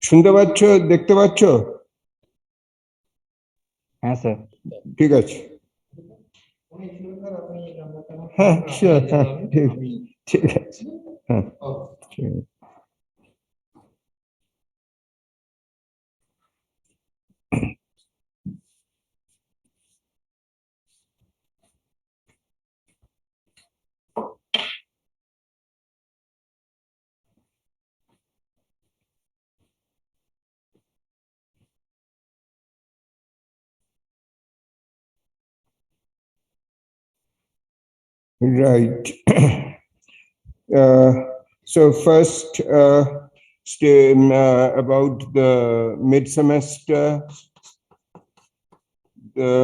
শুনতে পাচ্ছ, দেখতে পাচ্ছ? হ্যাঁ স্যার। ঠিক আছে। হ্যাঁ শিওর, হ্যাঁ ঠিক আছে, হ্যাঁ ঠিক আছে। Right. So first, about the mid-semester, the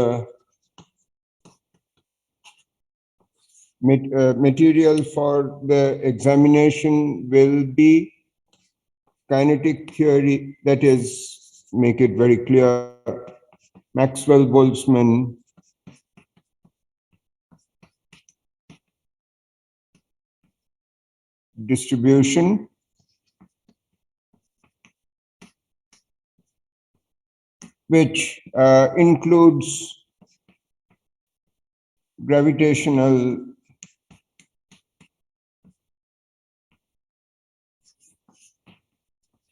material for the examination will be kinetic theory, that is, make it very clear, Maxwell-Boltzmann distribution, which includes gravitational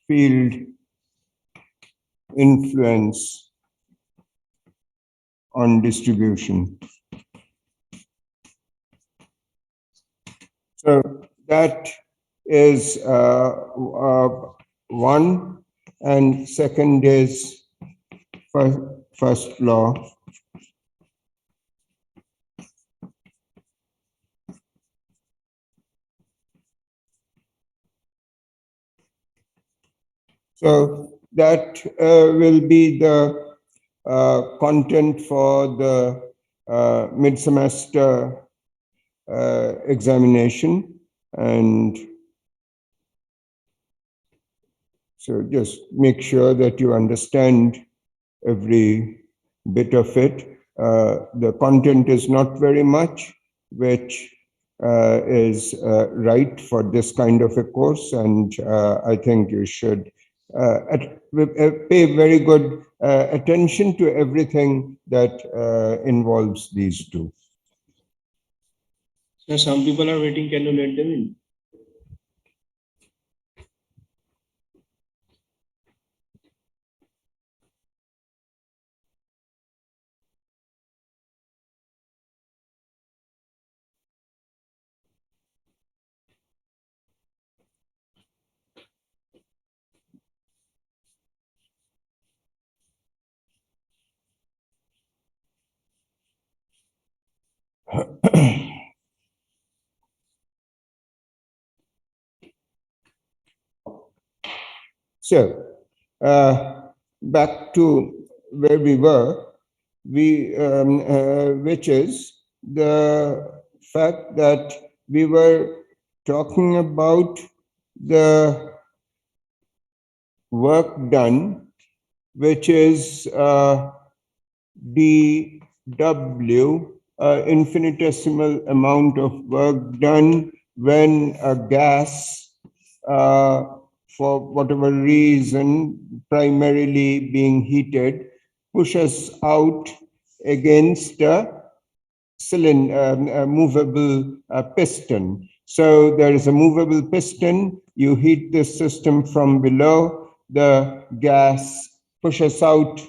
field influence on distribution. So that is one, and second is first law. So that will be the content for the mid-semester examination, and so just make sure that you understand every bit of it. The content is not very much, which is right for this kind of a course, and I think you should pay very good attention to everything that involves these two. So some people are waiting, can you let them in? So, back to where we were, which is the fact that we were talking about the work done, which is dW, infinitesimal amount of work done when a gas, for whatever reason, primarily being heated, pushes out against a cylinder, a movable piston. So there is a movable piston, you heat the system from below, the gas pushes out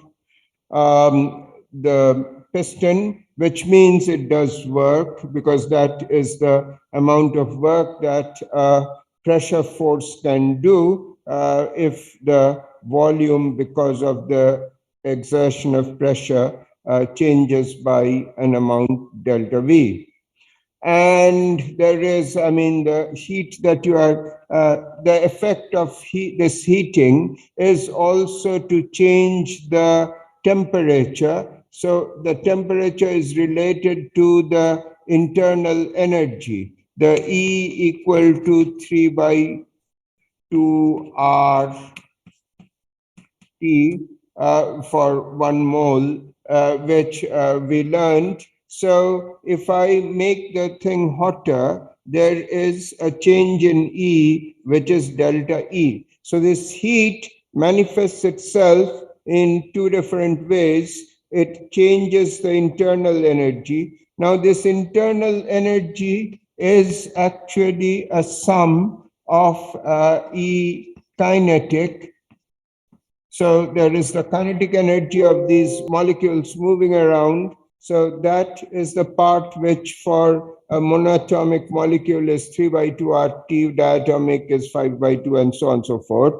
the piston, which means it does work, because that is the amount of work that pressure force can do if the volume, because of the exertion of pressure, changes by an amount delta V. And there is, I mean, the heat that you are, the effect of this heating is also to change the temperature. So the temperature is related to the internal energy, the E equal to 3/2 RT for 1 mole which we learned. So if I make the thing hotter, there is a change in E, which is delta E. So this heat manifests itself in two different ways. It changes the internal energy. Now, this internal energy is actually a sum of E kinetic. So there is the kinetic energy of these molecules moving around. So that is the part which for a monatomic molecule is 3 by 2 RT, diatomic is 5 by 2, and so on and so forth.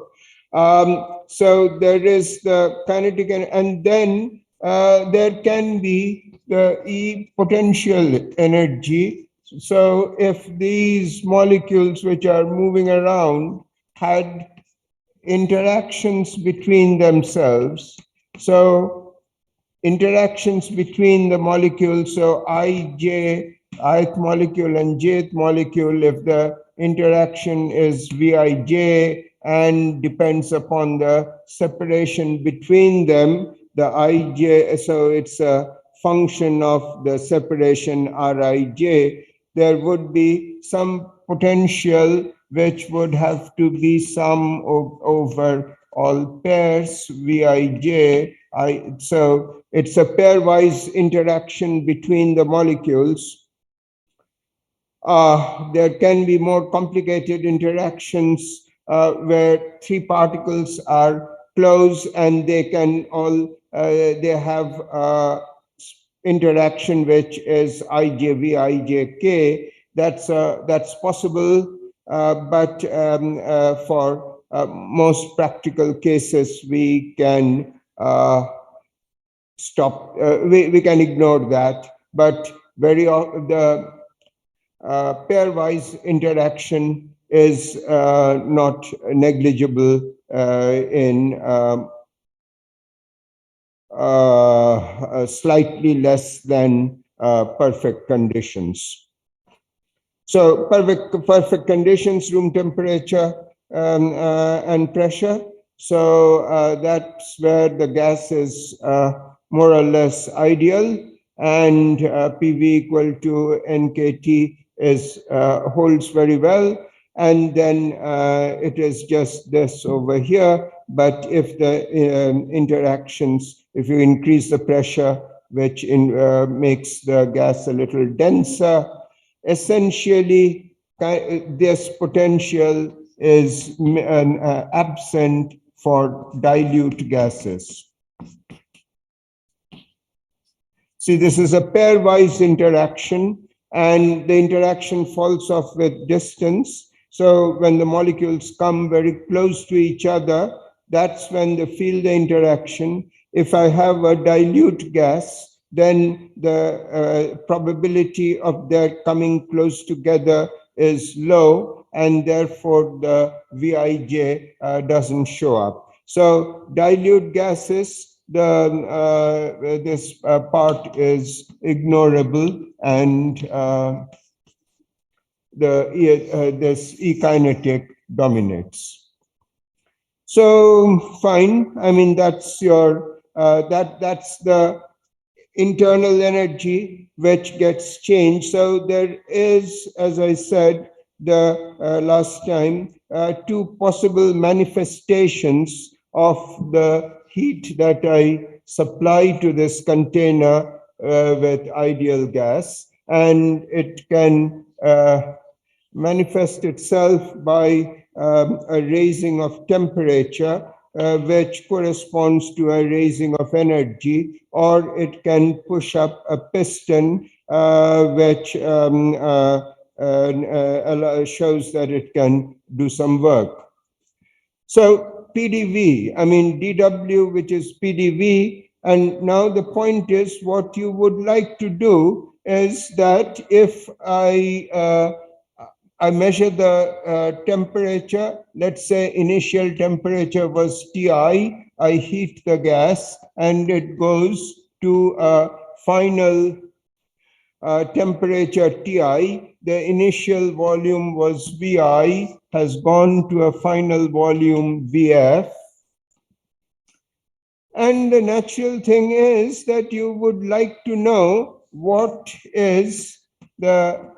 So there is the kinetic, and then there can be the E potential energy. So if these molecules which are moving around had interactions between themselves. So interactions between the molecules, so ith molecule and jth molecule, if the interaction is Vij and depends upon the separation between them, the Ij, so it's a function of the separation Rij, there would be some potential which would have to be sum over all pairs Vij. So it's a pairwise interaction between the molecules. There can be more complicated interactions where three particles are close and they can all they have interaction which is IJV, that's possible, but for most practical cases we can we can ignore that. But the pairwise interaction is not negligible in slightly less than perfect conditions. So perfect conditions, room temperature and pressure. So that's where the gas is more or less ideal, and PV equal to NKT is holds very well. And then it is just this over here. But if the interactions, if you increase the pressure, which makes the gas a little denser, essentially this potential is absent for dilute gases. See, this is a pairwise interaction, and the interaction falls off with distance. So when the molecules come very close to each other, that's when they feel the interaction. If I have a dilute gas, then the probability of their coming close together is low, and therefore the Vij doesn't show up. So dilute gases, this part is ignorable, and this E kinetic dominates. So fine. I mean, that's your that's the internal energy which gets changed. So there is, as I said the last time, two possible manifestations of the heat that I supply to this container with ideal gas, and it can manifest itself by a raising of temperature, which corresponds to a raising of energy, or it can push up a piston, which shows that it can do some work. So PDV, I mean dW, which is PDV, and now the point is, what you would like to do is that if I measure the temperature, let's say initial temperature was Ti, I heat the gas and it goes to a final temperature Ti, the initial volume was Vi, has gone to a final volume Vf. And the natural thing is that you would like to know what is the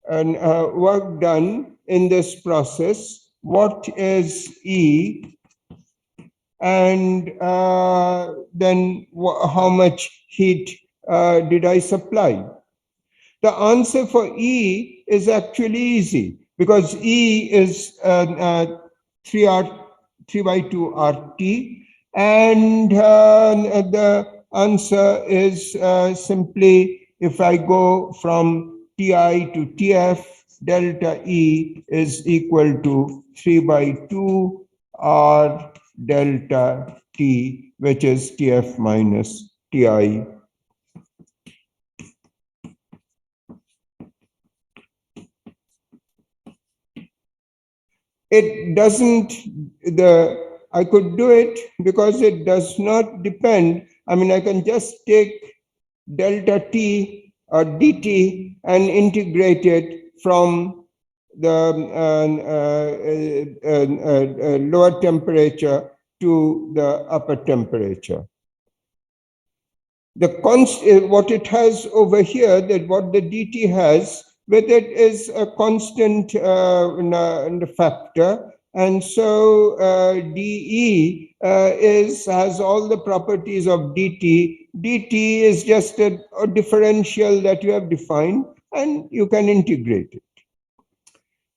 work done in this process, what is E, and then how much heat did I supply. The answer for E is actually easy because E is 3 by 2 RT, and the answer is simply if I go from TI to TF, delta E is equal to 3 by 2 R delta T, which is TF minus TI. It doesn't, I could do it because it does not depend. I mean, I can just take delta T or dt and integrate it from the lower temperature to the upper temperature. The what it has over here, that what the dt has with it is a constant factor, and so dE has all the properties of dt. Dt is just a differential that you have defined, and you can integrate it.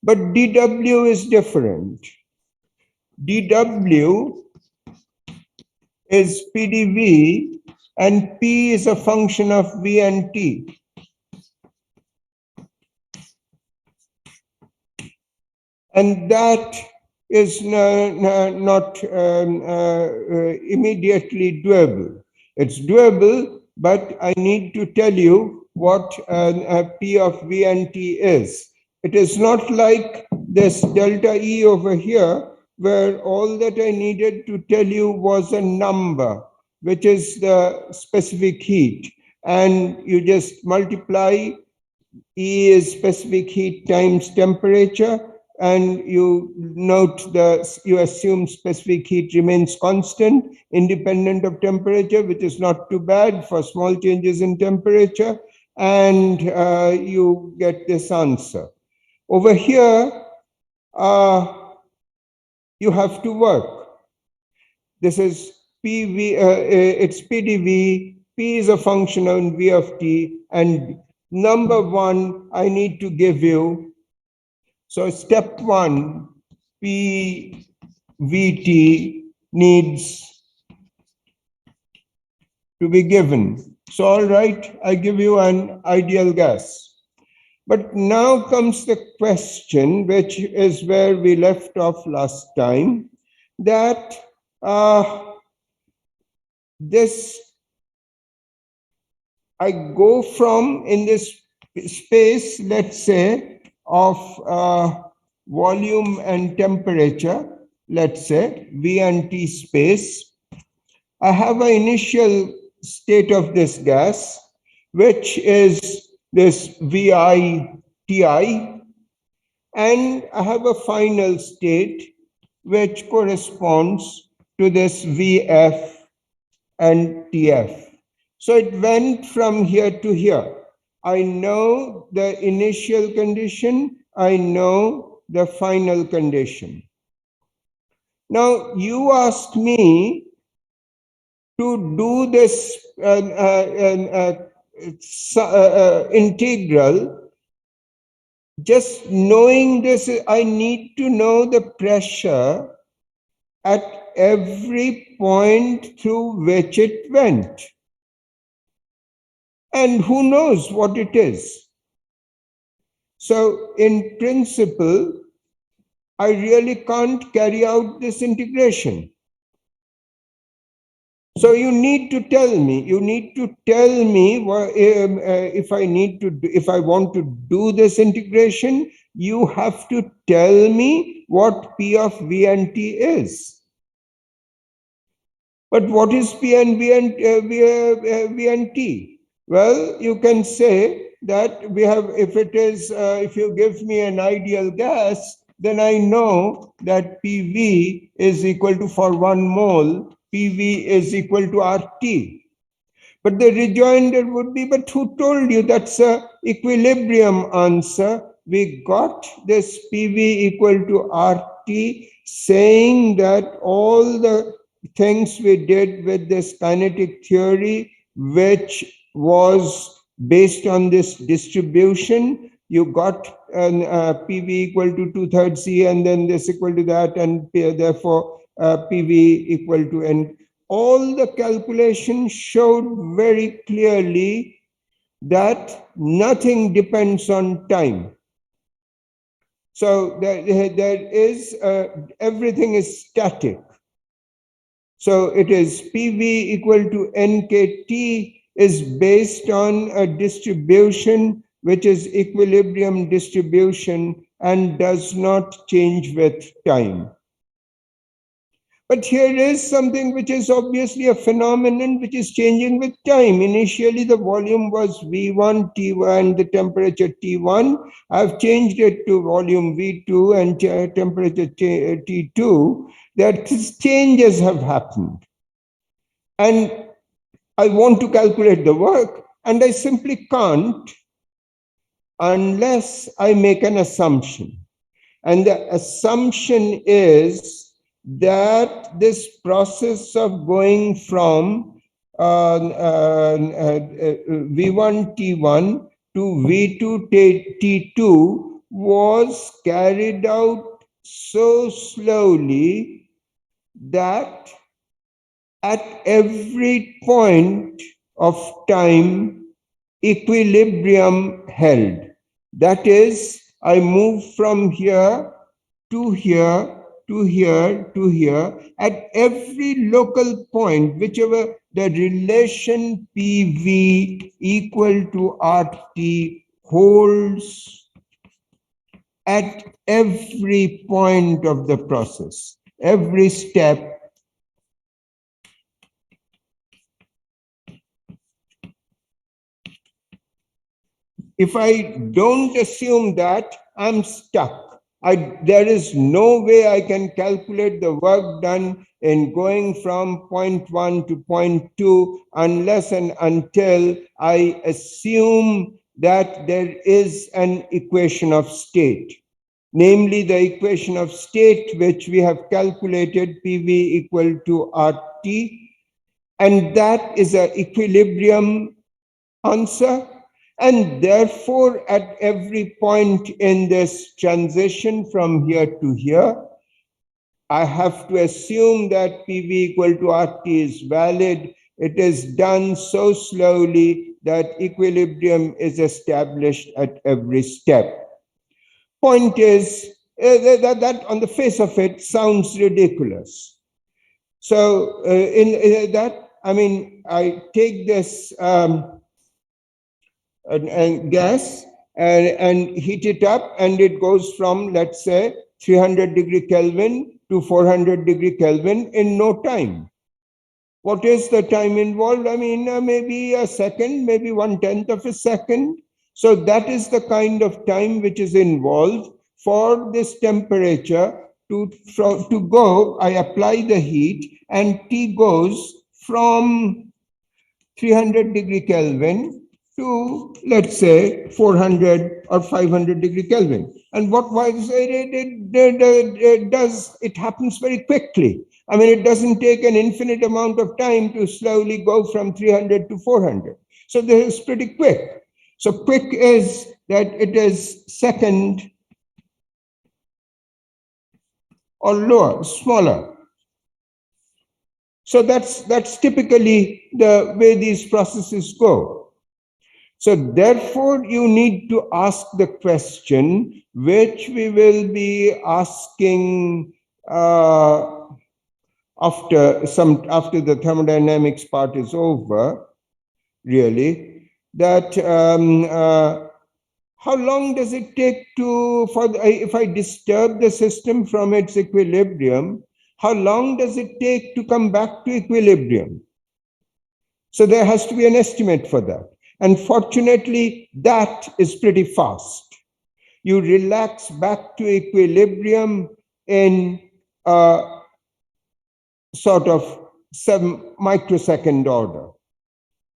But dW is different. dW is PdV, and P is a function of V and T. And that is not immediately doable. It's doable, but I need to tell you what P of V and T is. It is not like this delta E over here, where all that I needed to tell you was a number, which is the specific heat. And you just multiply E is specific heat times temperature, and you note you assume specific heat remains constant independent of temperature, which is not too bad for small changes in temperature, and you get this answer. Over here, you have to work. This is PV, it's PdV, P is a function of V of T, and number one, I need to give you. So step one, PVT needs to be given. So all right, I give you an ideal gas. But now comes the question, which is where we left off last time, that this, I go from in this space, let's say, of volume and temperature, let's say V and T space. I have an initial state of this gas, which is this VI TI, and I have a final state which corresponds to this VF and TF. So it went from here to here. I know the initial condition, I know the final condition. Now you ask me to do this integral. Just knowing this, I need to know the pressure at every point through which it went. And who knows what it is. So in principle, I really can't carry out this integration. So you need to tell me, if I want to do this integration, you have to tell me what P of V and T is. But what is P and V and T? Well, you can say that we have, if you give me an ideal gas, then I know that PV is equal to, for 1 mole, PV is equal to RT. But the rejoinder would be, but who told you that's a equilibrium answer? We got this PV equal to RT, saying that all the things we did with this kinetic theory, which was based on this distribution, you got an PV equal to 2/3 C, and then this equal to that, and therefore PV equal to N. All the calculations showed very clearly that nothing depends on time. So there is everything is static. So it is PV equal to NKT is based on a distribution which is equilibrium distribution and does not change with time. But here is something which is obviously a phenomenon which is changing with time. Initially, the volume was V1, T1, the temperature T1. I've changed it to volume V2 and temperature T2. That changes have happened. And I want to calculate the work, and I simply can't unless I make an assumption. And the assumption is that this process of going from V1 T1 to V2 T2 was carried out so slowly that at every point of time, equilibrium held. That is, I move from here to here to here to here. At every local point, whichever the relation PV equal to RT holds at every point of the process, every step. If I don't assume that, I'm stuck. There is no way I can calculate the work done in going from point 1 to point 2 unless and until I assume that there is an equation of state, namely the equation of state which we have calculated PV equal to RT, and that is an equilibrium answer. And therefore, at every point in this transition from here to here, I have to assume that PV equal to RT is valid. It is done so slowly that equilibrium is established at every step. Point is that on the face of it sounds ridiculous. So in that, I mean, I take this and gas and heat it up, and it goes from, let's say, 300 degree Kelvin to 400 degree Kelvin in no time. What is the time involved? I mean, maybe a second, maybe 1/10 of a second. So that is the kind of time which is involved for this temperature to go. I apply the heat, and T goes from 300 degree Kelvin to, let's say, 400 or 500 degree Kelvin. And what it does, it happens very quickly. I mean, it doesn't take an infinite amount of time to slowly go from 300 to 400. So this is pretty quick. So quick is that it is second or lower, smaller. So that's typically the way these processes go. So therefore, you need to ask the question, which we will be asking after the thermodynamics part is over, really, that how long does it take if I disturb the system from its equilibrium, how long does it take to come back to equilibrium? So there has to be an estimate for that. And fortunately, that is pretty fast. You relax back to equilibrium in sort of some microsecond order.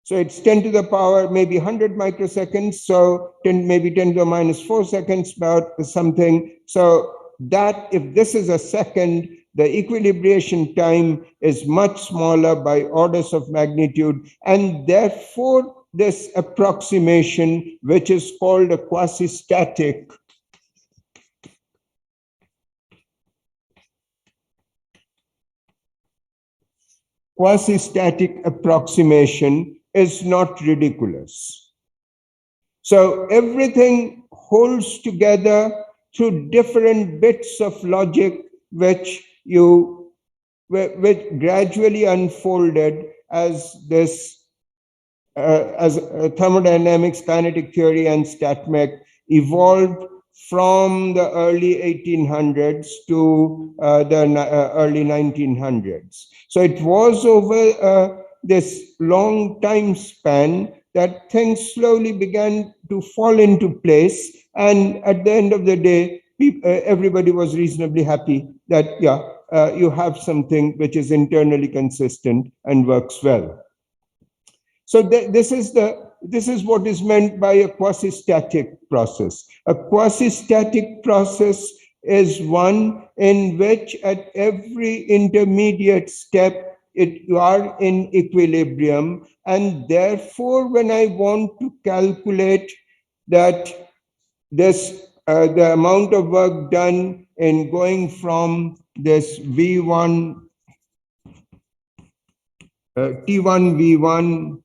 So it's 10 to the power, maybe 100 microseconds. So 10, maybe 10 to the minus 4 seconds, about something. So that if this is a second, the equilibration time is much smaller by orders of magnitude. And therefore, this approximation, which is called a quasi-static approximation, is not ridiculous. So everything holds together through different bits of logic which gradually unfolded as thermodynamics, kinetic theory, and StatMech evolved from the early 1800s to the early 1900s. So it was over this long time span that things slowly began to fall into place. And at the end of the day, everybody was reasonably happy that, you have something which is internally consistent and works well. So this is what is meant by a quasi-static process. A quasi-static process is one in which at every intermediate step you are in equilibrium, and therefore when I want to calculate that the amount of work done in going from this V1 T1 V1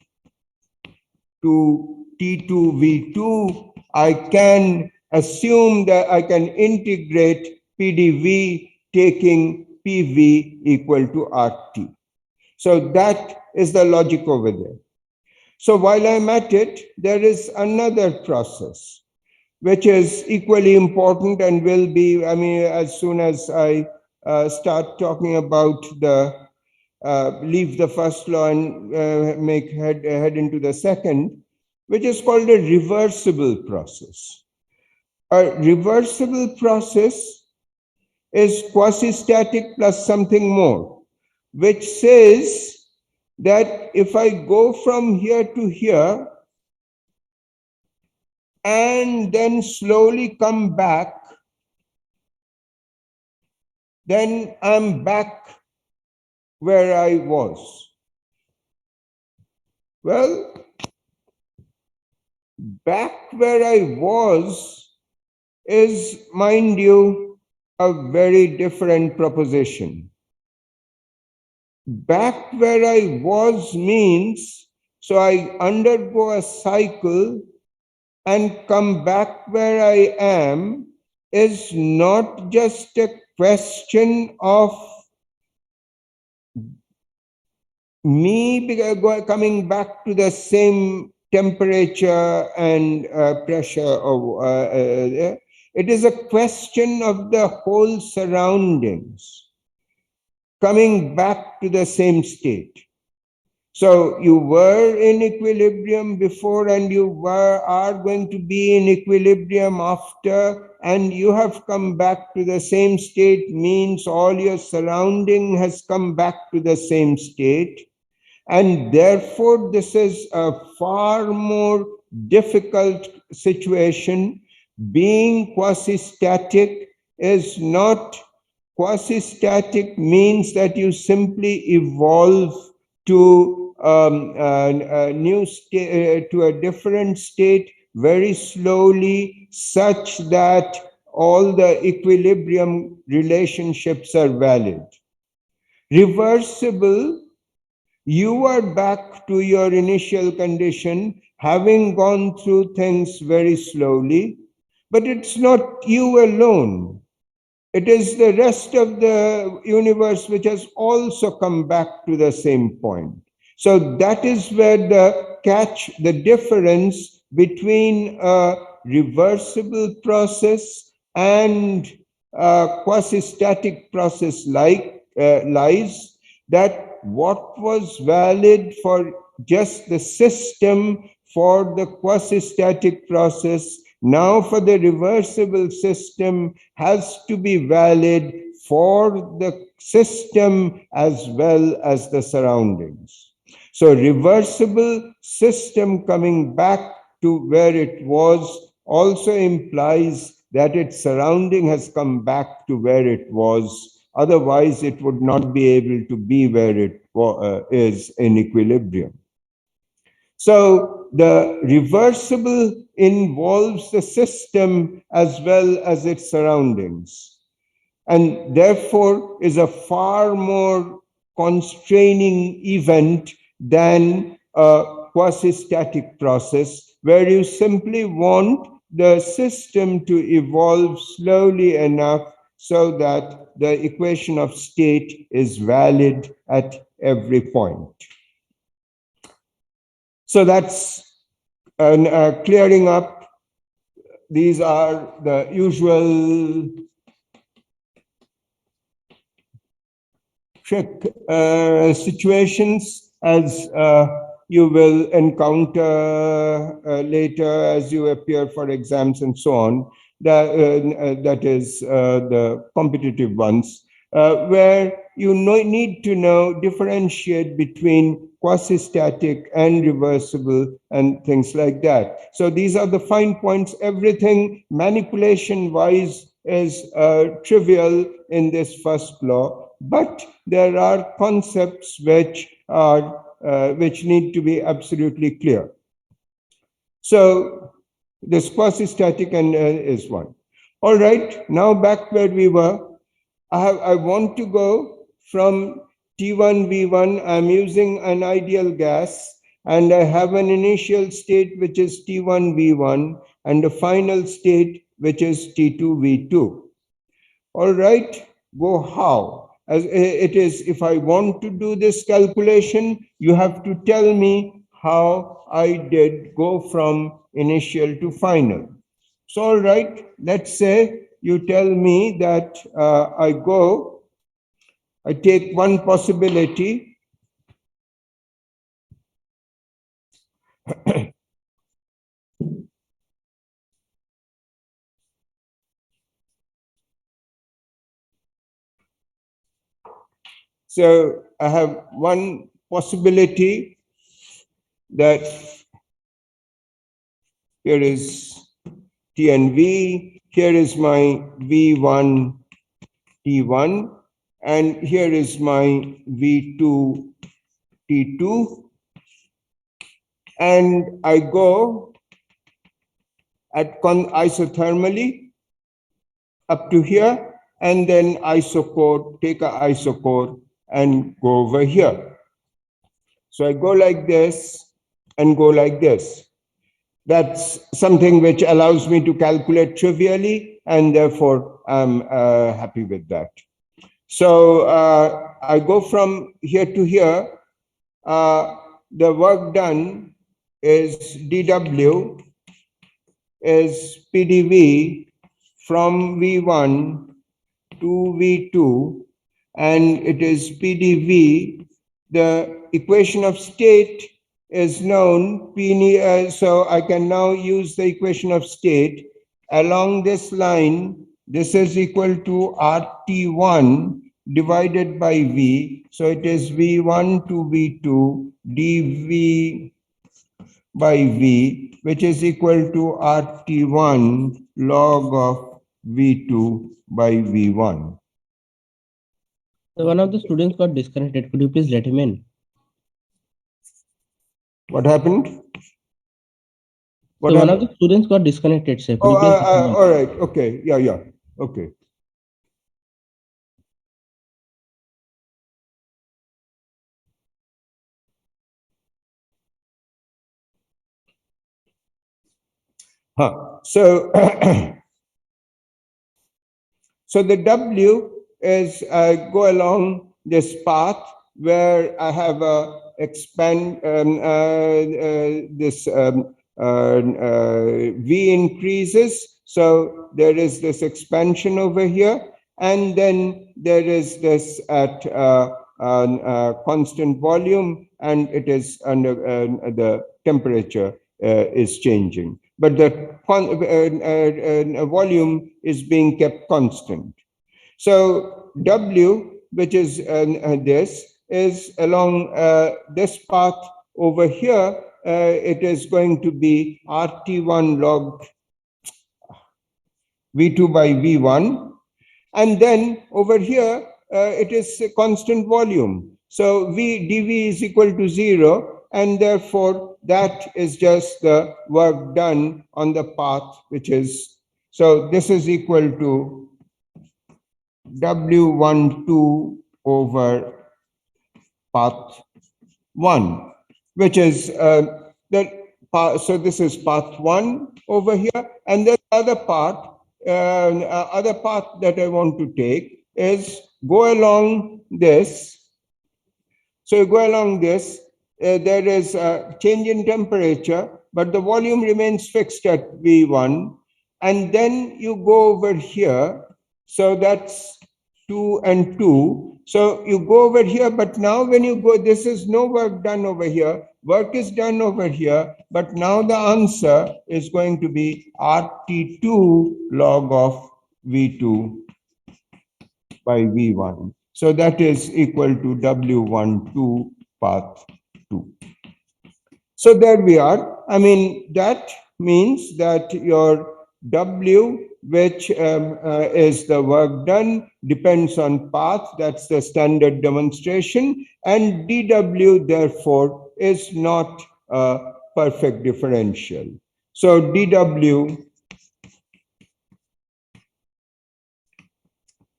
to T2 V2, I can assume that I can integrate PDV taking PV equal to RT. So that is the logic over there. So while I'm at it, there is another process which is equally important and will be, as soon as I start talking about leave the first law and head into the second, which is called a reversible process. A reversible process is quasi-static plus something more, which says that if I go from here to here and then slowly come back, then I'm back where I was. Well, back where I was is, mind you, a very different proposition. Back where I was means, so I undergo a cycle and come back where I am, is not just a question of me coming back to the same temperature and pressure. It is a question of the whole surroundings coming back to the same state. So you were in equilibrium before, and you are going to be in equilibrium after, and you have come back to the same state, means all your surrounding has come back to the same state. And therefore, this is a far more difficult situation. Being quasi-static is not, quasi-static means that you simply evolve to a new state, to a different state very slowly, such that all the equilibrium relationships are valid. Reversible, you are back to your initial condition, having gone through things very slowly, but it's not you alone. It is the rest of the universe which has also come back to the same point. So that is where the difference between a reversible process and a quasi-static process lies, that what was valid for just the system for the quasi-static process, now for the reversible system has to be valid for the system as well as the surroundings. So reversible system coming back to where it was also implies that its surrounding has come back to where it was. Otherwise, it would not be able to be where it is in equilibrium. So the reversible involves the system as well as its surroundings, and therefore is a far more constraining event than a quasi-static process where you simply want the system to evolve slowly enough so that the equation of state is valid at every point. So that's clearing up. These are the usual trick situations as you will encounter later as you appear for exams and so on. That is the competitive ones, where you need to know, differentiate between quasi-static and reversible and things like that. So these are the fine points. Everything manipulation-wise is trivial in this first law, but there are concepts which need to be absolutely clear. So this quasi-static and is one. All right, now back where we were. I want to go from T1 V1. I'm using an ideal gas, and I have an initial state which is T1 V1 and a final state which is T2 V2. All right, go how? As it is, if I want to do this calculation, you have to tell me how I did go from initial to final. So, all right, let's say you tell me that I take one possibility. So I have one possibility that here is T and V, here is my V1 T1, and here is my V2 T2, and I go at isothermally up to here, and then isocore, take a isocore and go over here. So I go like this and go like this. That's something which allows me to calculate trivially, and therefore I'm happy with that. So I go from here to here. The work done is dW is PDV from V1 to V2, and it is PDV. The equation of state is known, so I can now use the equation of state along this line. This is equal to RT1 divided by V. So it is V1 to V2 dV by V, which is equal to RT1 log of V2 by V1. So one of the students got disconnected. Could you please let him in? What happened? So one of the students got disconnected, sir. Could Oh, you please let him in? all right. Okay. Yeah. Okay. So, so the W is go along this path where I have a expand this V increases. So there is this expansion over here, and then there is this at constant volume, and it is under the temperature is changing, but the volume is being kept constant. So W, which is this, is along this path over here. It is going to be RT1 log V2 by V1. And then over here, it is a constant volume. So V dV is equal to 0, and therefore that is just the work done on the path, which is, so this is equal to W12 over path 1, which is the path. So this is path 1 over here, and then other path that I want to take is go along this. So you go along this, there is a change in temperature, but the volume remains fixed at V1. And then you go over here. So that's 2 and 2. So you go over here, but now when you go, this is no work done over here. Work is done over here, but now the answer is going to be RT2 log of V2 by V1. So that is equal to W12 path 2. So there we are. I mean, that means that your W, which is the work done, depends on path. That's the standard demonstration. And dW, therefore, is not a perfect differential. So dW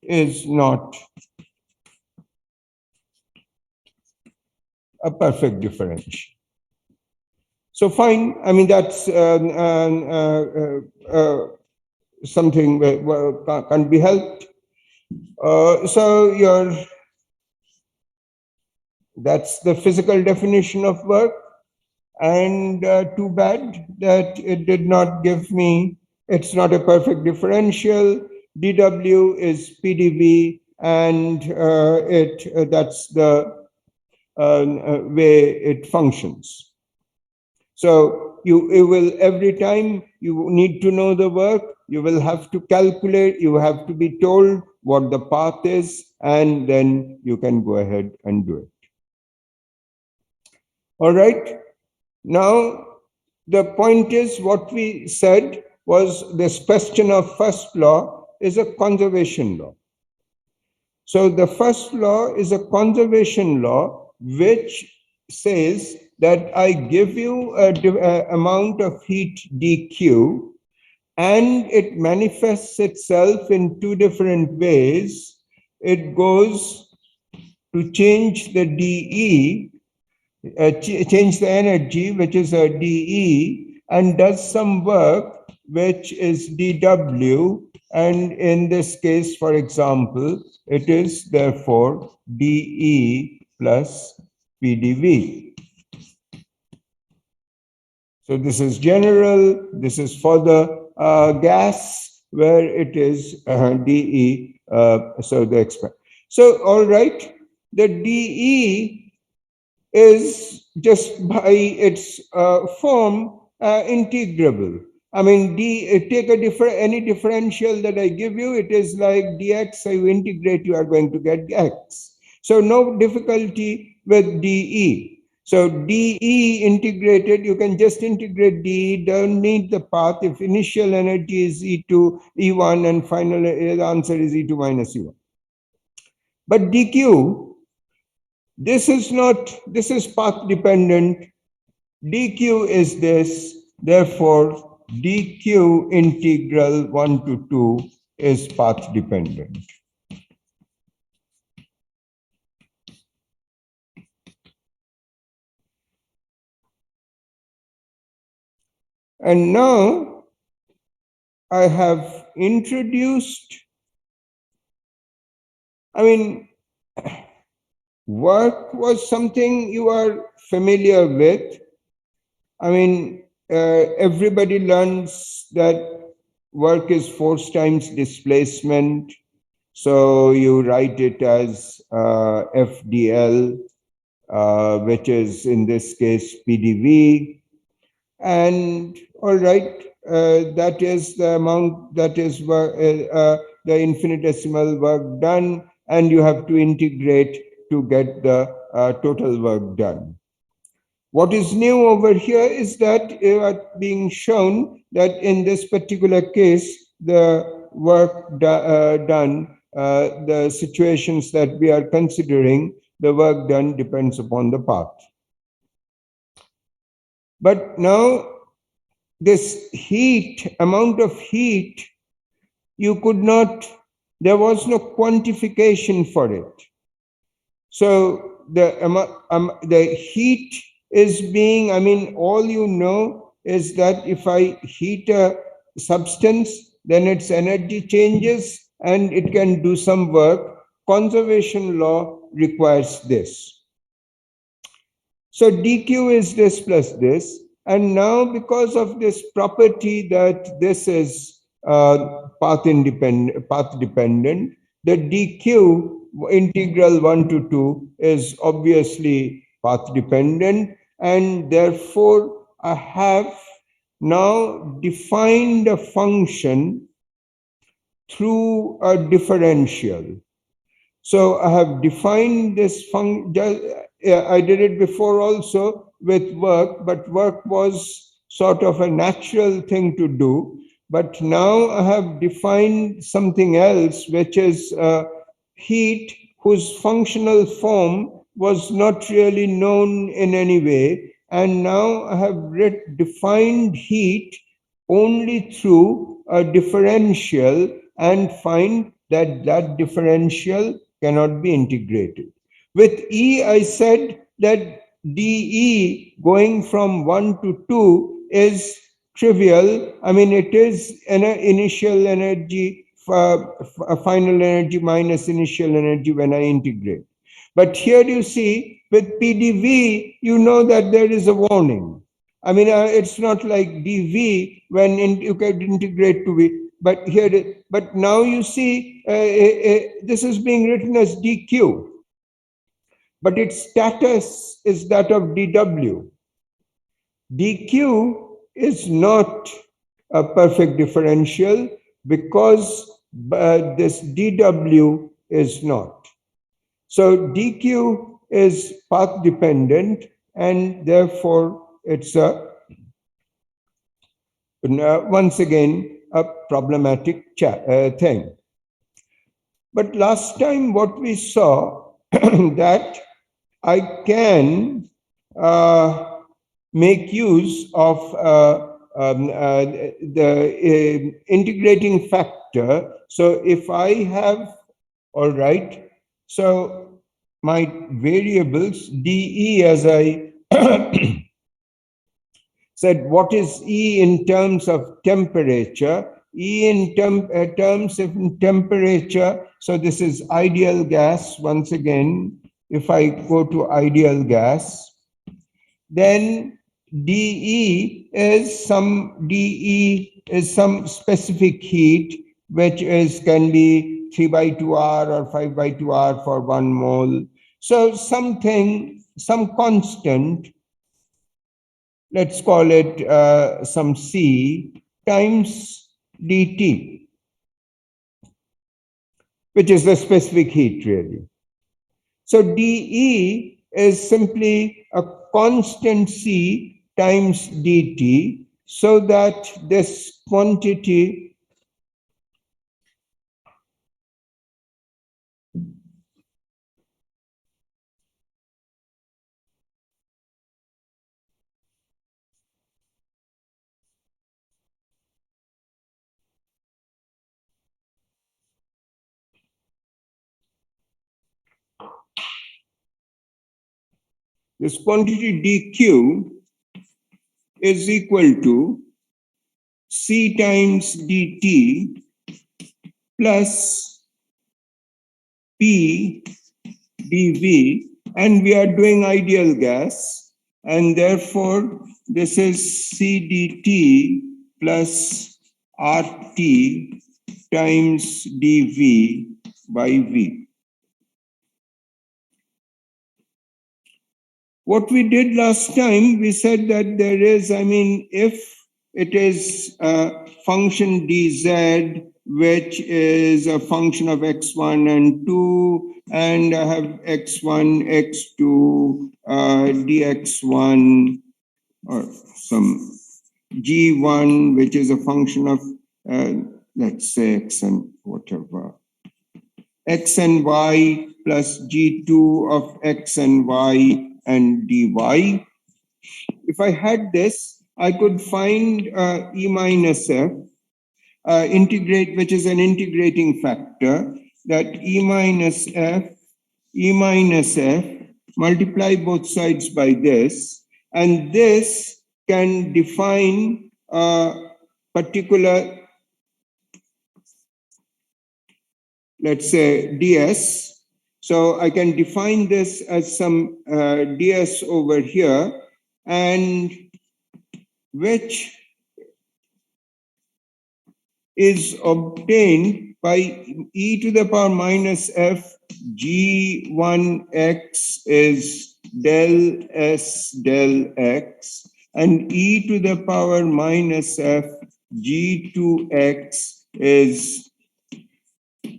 is not a perfect differential. So fine, I mean, that's something that can't be helped. So that's the physical definition of work, and too bad that it did not give me, it's not a perfect differential. dW is PdV, and that's the way it functions. So you will, every time you need to know the work, you will have to calculate, you have to be told what the path is, and then you can go ahead and do it. All right. Now, the point is, what we said was this question of first law is a conservation law. So the first law is a conservation law, which says that I give you a amount of heat dq, and it manifests itself in two different ways. It goes to change the dE, change the energy, which is a dE, and does some work, which is dW. And in this case, for example, it is therefore dE plus PdV. So this is general, this is for the gas, where it is dE, so the expression. So, all right, the dE is just by its form integrable. I mean, take any differential that I give you, it is like dx, so you integrate, you are going to get x. So no difficulty with dE. So dE integrated, you can just integrate dE, don't need the path. If initial energy is E2, E1, and final answer is E2 minus E1. But dQ, this is path dependent. dQ is this, therefore dQ integral 1 to 2 is path dependent. And now I have introduced, I mean, work was something you are familiar with. I mean, everybody learns that work is force times displacement. So you write it as FDL, which is in this case PDV. And all right, that is the amount, that is the infinitesimal work done, and you have to integrate to get the total work done. What is new over here is that being shown that in this particular case, the work done, the situations that we are considering, the work done depends upon the path. But now this heat, amount of heat, you could not, there was no quantification for it. So the heat is being, I mean, all you know is that if I heat a substance, then its energy changes and it can do some work. Conservation law requires this. So dq is this plus this, and now because of this property that this is path dependent, the dq integral 1 to 2 is obviously path dependent, and therefore I have now defined a function through a differential. So I have defined this function. I did it before also with work, but work was sort of a natural thing to do. But now I have defined something else, which is heat, whose functional form was not really known in any way. And now I have defined heat only through a differential, and find that that differential cannot be integrated. With E, I said that dE going from 1 to 2 is trivial. I mean, it is an initial energy, final energy minus initial energy when I integrate. But here you see, with PDV, you know that there is a warning. I mean, it's not like dV when you can integrate to V. But here, but now you see, this is being written as dq, but its status is that of dw. dq is not a perfect differential because this dw is not. So dq is path dependent, and therefore it's a once again a problematic thing. But last time what we saw that I can make use of the integrating factor. So if I have, all right, so my variables dE, as I said, what is E in terms of temperature? E in terms of temperature, so this is ideal gas. Once again, if I go to ideal gas, then dE is some specific heat, which is can be 3/2R or 5/2R for 1 mole. So something, some constant, let's call it some C times dt, which is the specific heat really. So dE is simply a constant C times dt, so that this quantity dq is equal to C times dt plus P dV, and we are doing ideal gas, and therefore this is C dt plus RT times dV by V. What we did last time, we said that there is, I mean, if it is a function dz which is a function of x1 and 2, and I have x1, x2, dx1, or some g1, which is a function of, let's say, x and whatever, x and y plus g2 of x and y and dy. If I had this, I could find e minus f, integrate, which is an integrating factor, that e minus f, multiply both sides by this, and this can define a particular, let's say, ds. So I can define this as some ds over here, and which is obtained by e to the power minus f g1x is del s del x, and e to the power minus f g2x is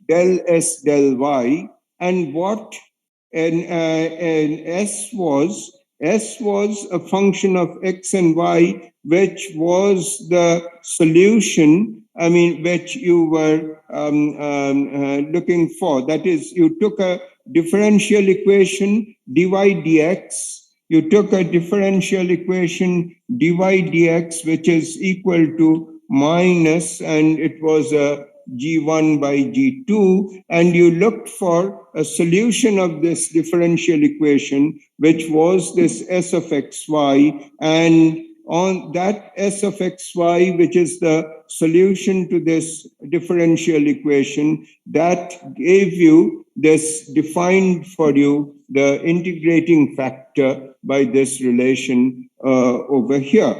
del s del y. And what and s was a function of x and y, which was the solution, I mean, which you were looking for. That is, you took a differential equation dy dx, you took a differential equation dy dx, which is equal to minus, and it was a g1 by g2, and you looked for a solution of this differential equation, which was this s of xy, and on that s of xy, which is the solution to this differential equation, that gave you this, defined for you the integrating factor by this relation over here.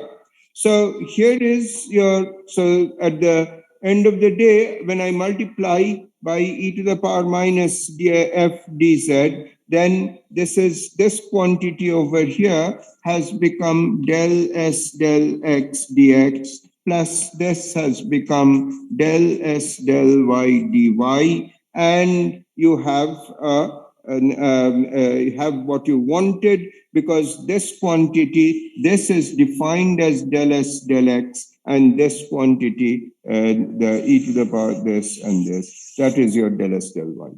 So here is your, so at the end of the day, when I multiply by e to the power minus f dz, then this quantity over here has become del s del x dx, plus this has become del s del y dy, and you have have what you wanted, because this quantity, this is defined as del s del x, and this quantity, the e to the power this and this, that is your del s del y.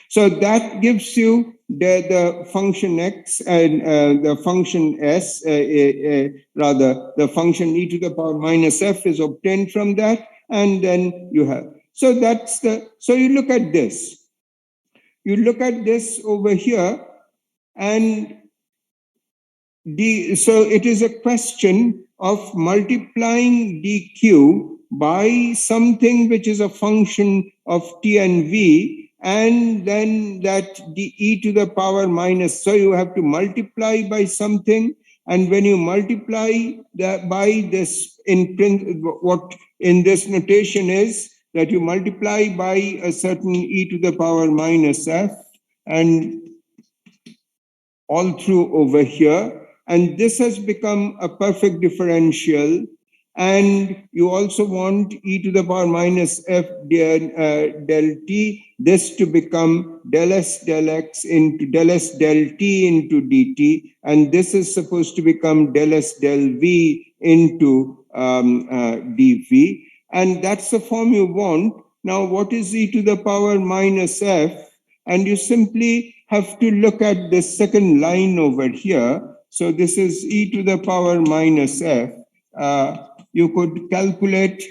So that gives you the function x and the function s, rather the function e to the power minus f is obtained from that, and then you have, so that's the, so you look at this. You look at this over here, and so it is a question of multiplying dq by something which is a function of t and v, and then that d e to the power minus, so you have to multiply by something, and when you multiply that by this, in what in this notation is that you multiply by a certain e to the power minus f, and all through over here, and this has become a perfect differential, and you also want e to the power minus f del t, this to become del s del x into del s del t into dt, and this is supposed to become del s del v into dv, and that's the form you want. Now, what is e to the power minus f? And you simply have to look at the second line over here. So this is e to the power minus f. You could calculate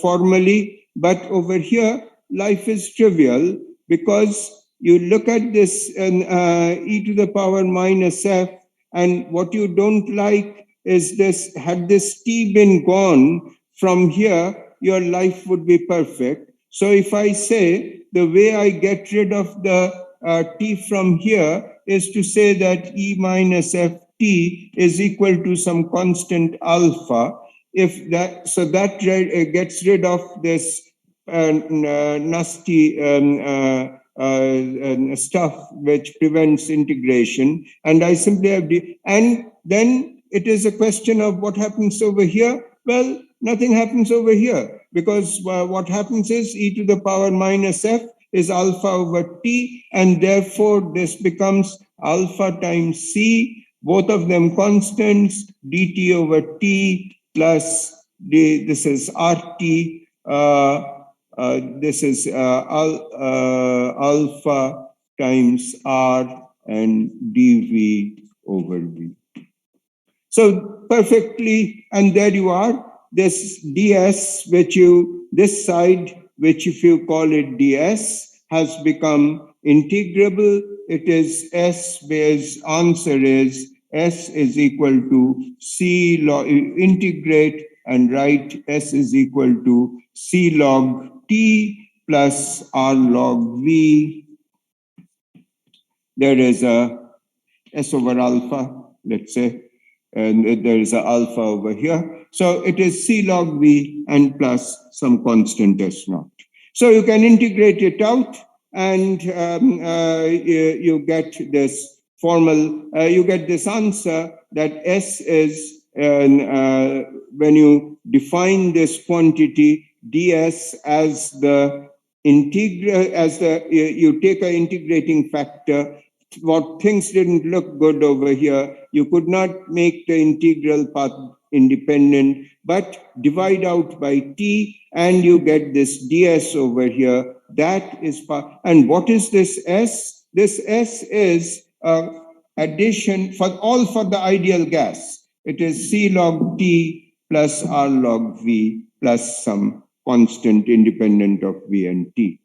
formally, but over here, life is trivial, because you look at this e to the power minus f, and what you don't like is this, had this t been gone from here, your life would be perfect. So if I say the way I get rid of the t from here is to say that e minus ft is equal to some constant alpha. If that, so that gets rid of this nasty stuff which prevents integration, and I simply have and then it is a question of what happens over here. Well, nothing happens over here, because what happens is e to the power minus f is alpha over t, and therefore this becomes alpha times c, both of them constants, dt over t plus this is rt, this is alpha times r and dv over v. So perfectly, and there you are, this ds, this side, which if you call it ds, has become integrable. It is s, where answer is s is equal to c log, integrate and write s is equal to c log t plus r log v. There is a s over alpha, let's say, and there is a alpha over here. So it is c log v and plus some constant s naught. So you can integrate it out, and you get this formal, you get this answer that s is, when you define this quantity ds as the integral, as the, you take an integrating factor. What things didn't look good over here, you could not make the integral path independent, but divide out by t and you get this ds over here. That is part. And what is this s? This s is addition for all for the ideal gas. It is c log t plus r log v plus some constant independent of v and t.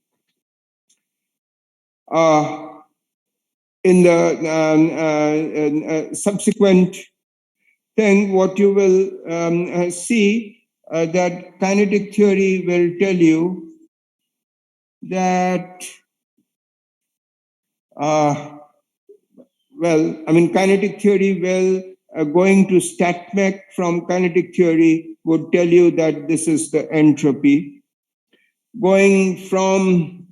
In the subsequent thing, what you will see, that kinetic theory will tell you that, kinetic theory will, going to StatMech from kinetic theory would tell you that this is the entropy. Going from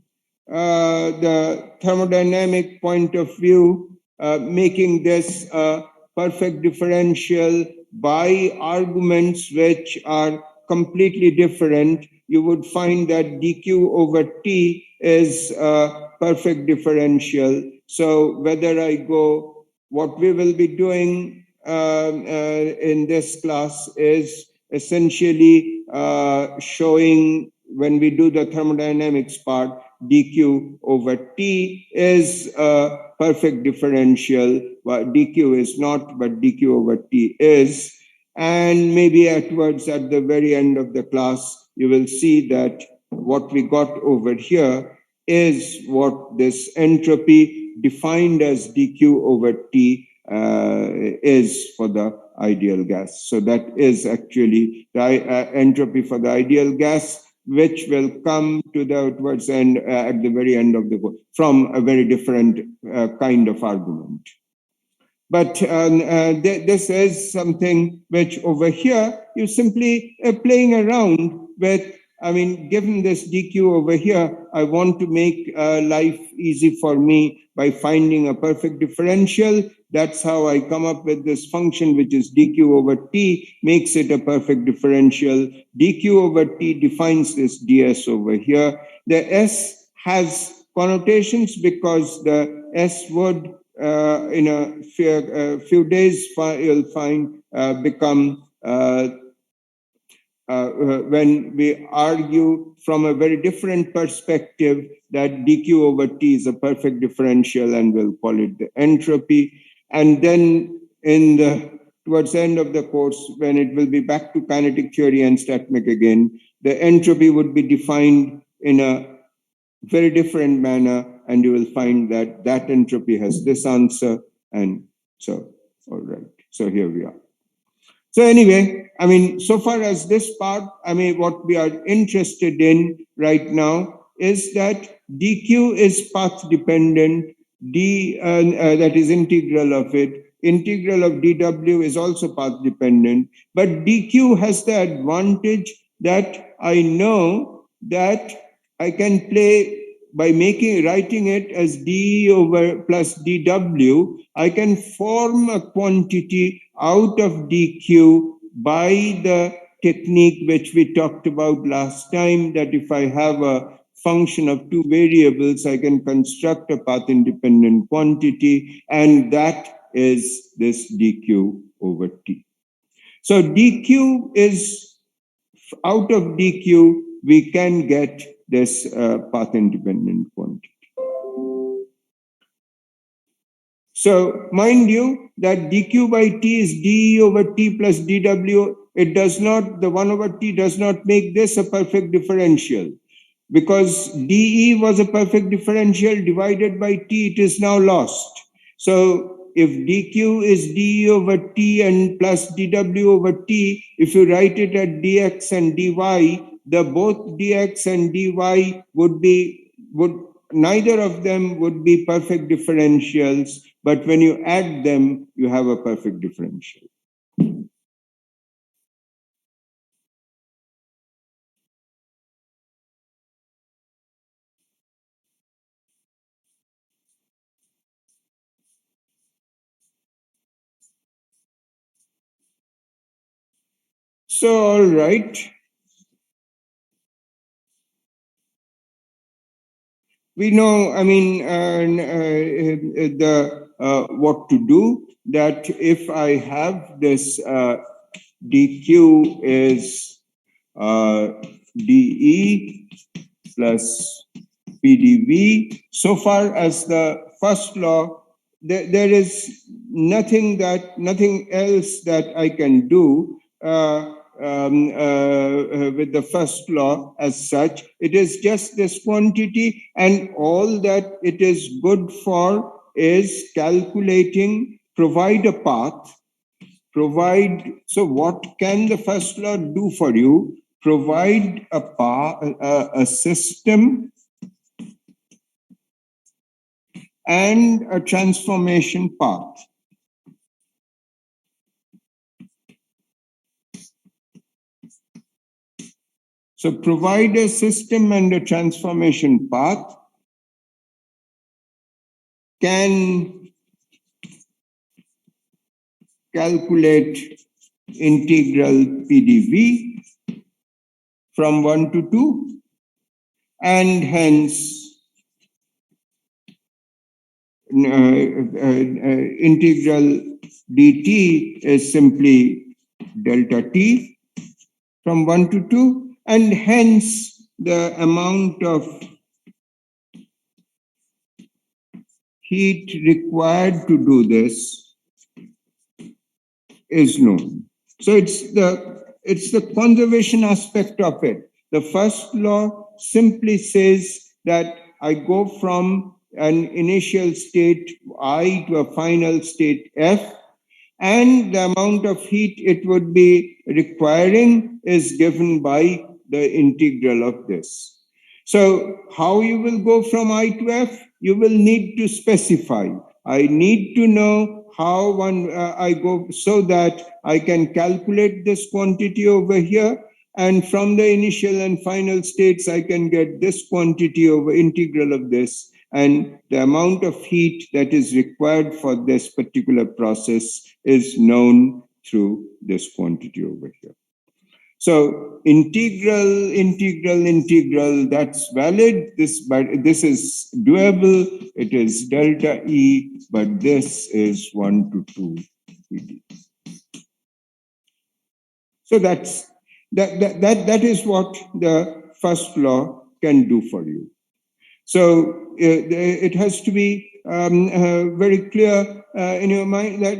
the thermodynamic point of view, making this a perfect differential by arguments which are completely different, you would find that dq over t is a perfect differential. So whether I go, what we will be doing in this class is essentially showing, when we do the thermodynamics part, dq over t is a perfect differential. Well, dq is not, but dq over t is. And maybe towards at the very end of the class, you will see that what we got over here is what this entropy defined as dq over t is for the ideal gas. So that is actually the entropy for the ideal gas, which will come to the towards end at the very end of the book from a very different kind of argument. But this is something which over here you simply playing around with. I mean, given this dq over here, I want to make life easy for me by finding a perfect differential. That's how I come up with this function, which is dq over t, makes it a perfect differential. dq over t defines this ds over here. The s has connotations because the s would, in a few days, you'll find become, when we argue from a very different perspective, that dq over t is a perfect differential, and we'll call it the entropy. And then in the towards the end of the course, when it will be back to kinetic theory and StatMech again, the entropy would be defined in a very different manner, and you will find that that entropy has this answer. And so, all right, so here we are. So anyway, I mean, so far as this part, I mean, what we are interested in right now is that dq is path dependent, that is integral of it. Integral of dw is also path dependent, but dq has the advantage that I know that I can play by writing it as d over plus dw. I can form a quantity out of dq by the technique which we talked about last time, that if I have a function of two variables, I can construct a path-independent quantity, and that is this dq over t. So dq is, out of dq, we can get this path-independent quantity. So mind you that dq by t is dE over t plus dw. It does not, the 1 over t does not make this a perfect differential, because dE was a perfect differential divided by t, it is now lost. So if dq is dE over t and plus dw over t, if you write it at dx and dy, the both dx and dy would neither of them would be perfect differentials, but when you add them, you have a perfect differential. So, all right. We know, I mean, what to do, that if I have this dq is dE plus PDV. So far as the first law, there is nothing else that I can do with the first law as such. It is just this quantity, and all that it is good for is calculating, provide a path, provide. So what can the first law do for you? Provide a path, a system and a transformation path. So provide a system and a transformation path, can calculate integral PDV from 1 to 2, and hence integral dt is simply delta t from 1 to 2, and hence the amount of heat required to do this is known. So it's the conservation aspect of it. The first law simply says that I go from an initial state I to a final state F, and the amount of heat it would be requiring is given by the integral of this. So how you will go from I to F? You will need to specify. I need to know how I go, so that I can calculate this quantity over here, and from the initial and final states I can get this quantity over integral of this, and the amount of heat that is required for this particular process is known through this quantity over here. So integral, that's valid. But this is doable. It is delta E, but this is 1 to 2 PD. So that is what the first law can do for you. So it has to be very clear in your mind that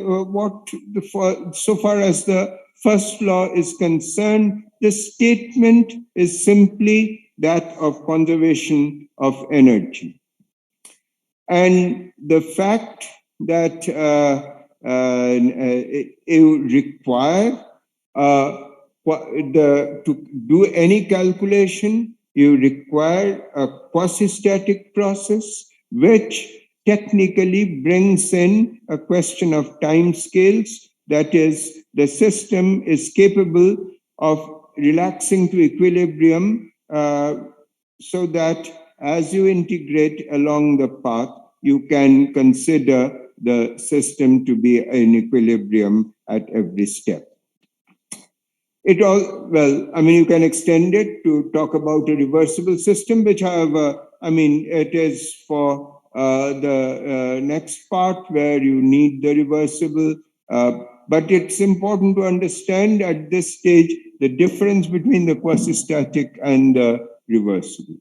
so far as the first law is concerned, the statement is simply that of conservation of energy. And the fact that you require to do any calculation, you require a quasi-static process, which technically brings in a question of time scales. That is, the system is capable of relaxing to equilibrium so that as you integrate along the path, you can consider the system to be in equilibrium at every step. It all, well, I mean, you can extend it to talk about a reversible system, which, however, I mean, it is for the next part where you need the reversible. But it's important to understand at this stage the difference between the quasi-static and the reversible.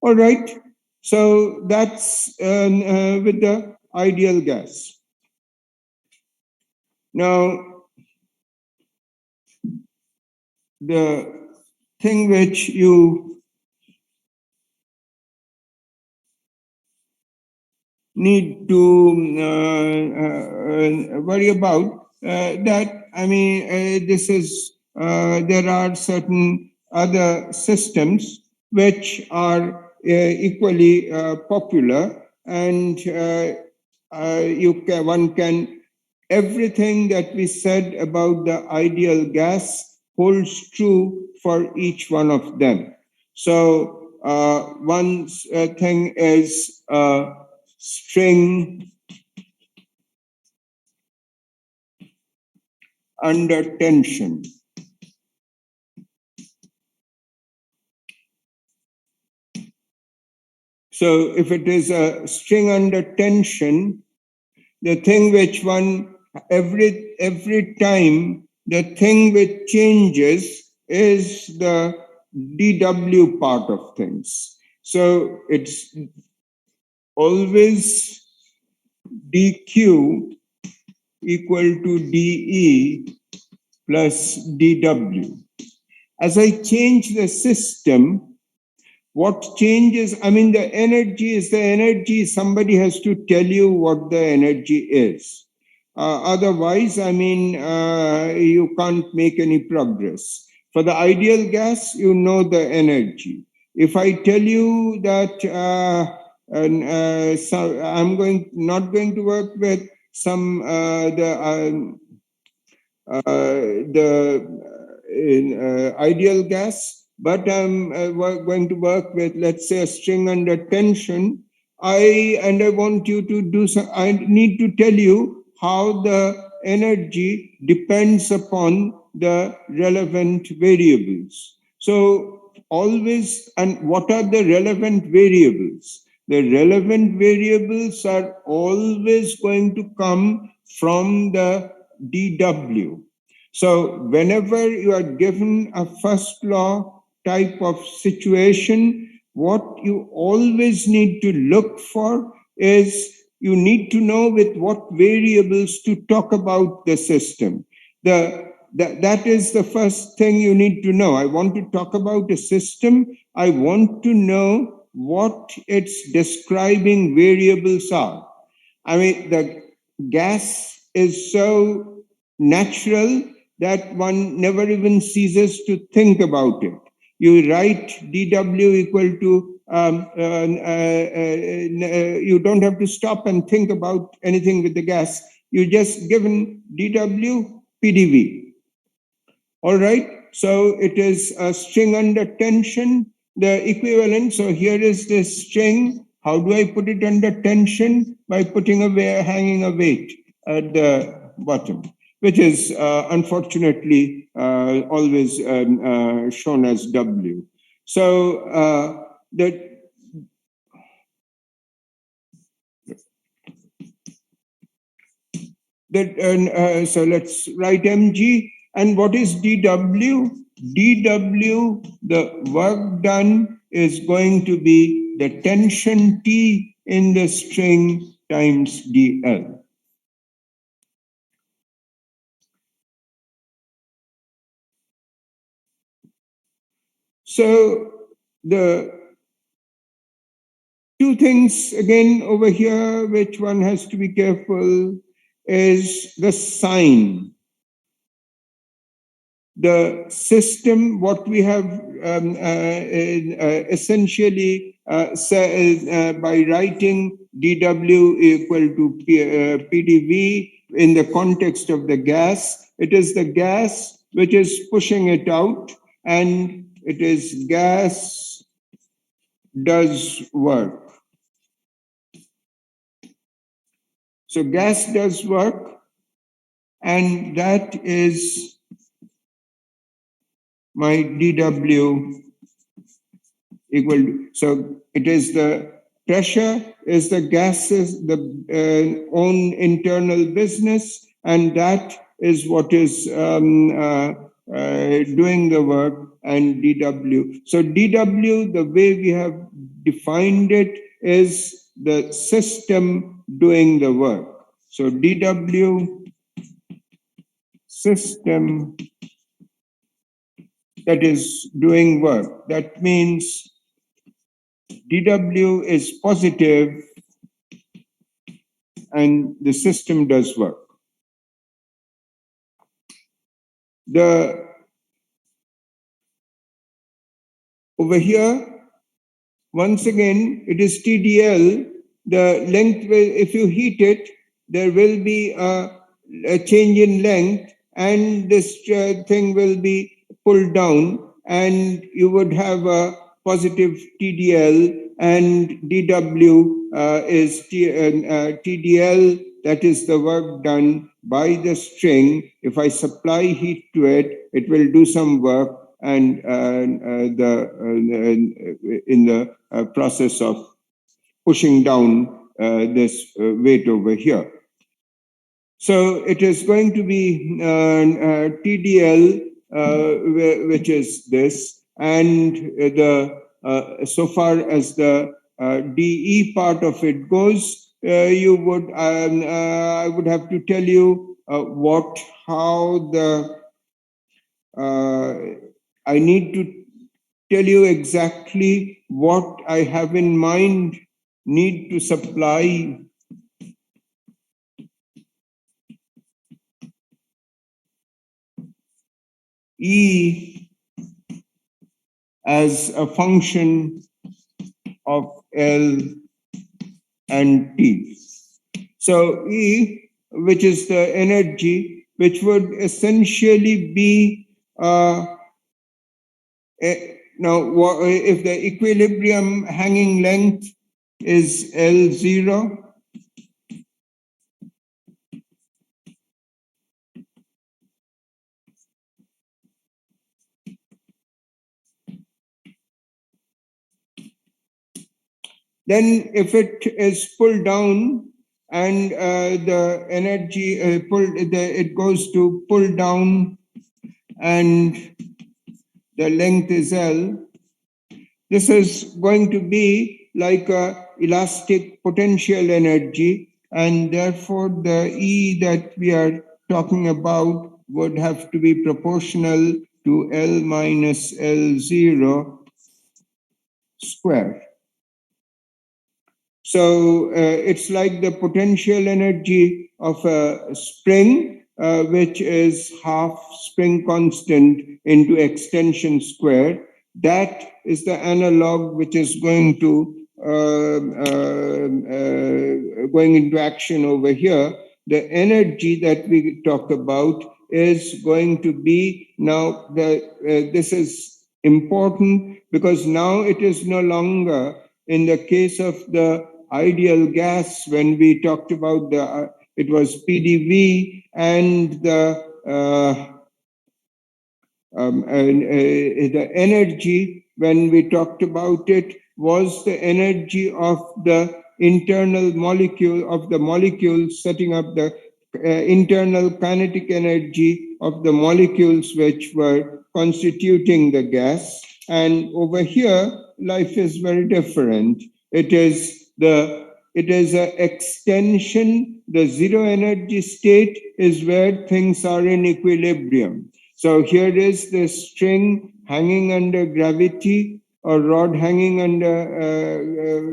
All right, so that's with the ideal gas. Now, the thing which you need to worry about that, I mean, this is, there are certain other systems which are equally popular, and one can, everything that we said about the ideal gas holds true for each one of them. So one thing is string under tension. So if it is a string under tension, the thing which one, every time the thing which changes is the dw part of things. So it's always dq equal to dE plus dW. As I change the system, what changes? I mean, the energy is the energy. Somebody has to tell you what the energy is. Otherwise, I mean, you can't make any progress. For the ideal gas, you know the energy. If I tell you that so I'm not going to work with some the ideal gas, but I'm going to work with, let's say, a string under tension. I want you to do some. I need to tell you how the energy depends upon the relevant variables. So always, and what are the relevant variables? The relevant variables are always going to come from the dW. So whenever you are given a first law type of situation, what you always need to look for is you need to know with what variables to talk about the system. That is the first thing you need to know. I want to talk about a system. I want to know what its describing variables are. I mean, the gas is so natural that one never even ceases to think about it. You write dW equal to, you don't have to stop and think about anything with the gas. You just given dW PdV. All right, so it is a string under tension, the equivalent. So here is this string. How do I put it under tension? By putting hanging a weight at the bottom, which is unfortunately always shown as W. So so let's write mg. And what is dw? dw, the work done, is going to be the tension T in the string times dl. So the two things again over here which one has to be careful is the sign. The system, what we have essentially by writing dW equal to PdV in the context of the gas, it is the gas which is pushing it out, and it is gas does work. So gas does work, and that is my dW equal to, so it is the pressure is the gases, the own internal business, and that is what is doing the work, and dW. So dW, the way we have defined it, is the system doing the work. So dW, system that is doing work. That means dW is positive and the system does work. The over here, once again, it is TDL. The length will, if you heat it, there will be a change in length, and this thing will be pulled down, and you would have a positive TDL, and dW is TDL. That is the work done by the string. If I supply heat to it, it will do some work, and in the process of pushing down this weight over here. So it is going to be TDL, which is this, and the so far as the DE part of it goes, you would I would have to tell you how the I need to tell you exactly what I have in mind, need to supply E as a function of L and T. So E, which is the energy, which would essentially be now if the equilibrium hanging length is L0, then if it is pulled down and the energy it goes to pull down and the length is L, this is going to be like a elastic potential energy, and therefore the E that we are talking about would have to be proportional to L minus L0 square. So it's like the potential energy of a spring, which is half spring constant into extension square. That is the analog which is going to going into action over here. The energy that we talk about is going to be now this is important because now it is no longer in the case of the ideal gas when we talked about the it was PDV and the energy when we talked about it was the energy of the internal molecule of the molecule setting up the internal kinetic energy of the molecules which were constituting the gas. And over here, life is very different. It is an extension. The zero energy state is where things are in equilibrium. So here is the string hanging under gravity, or rod hanging under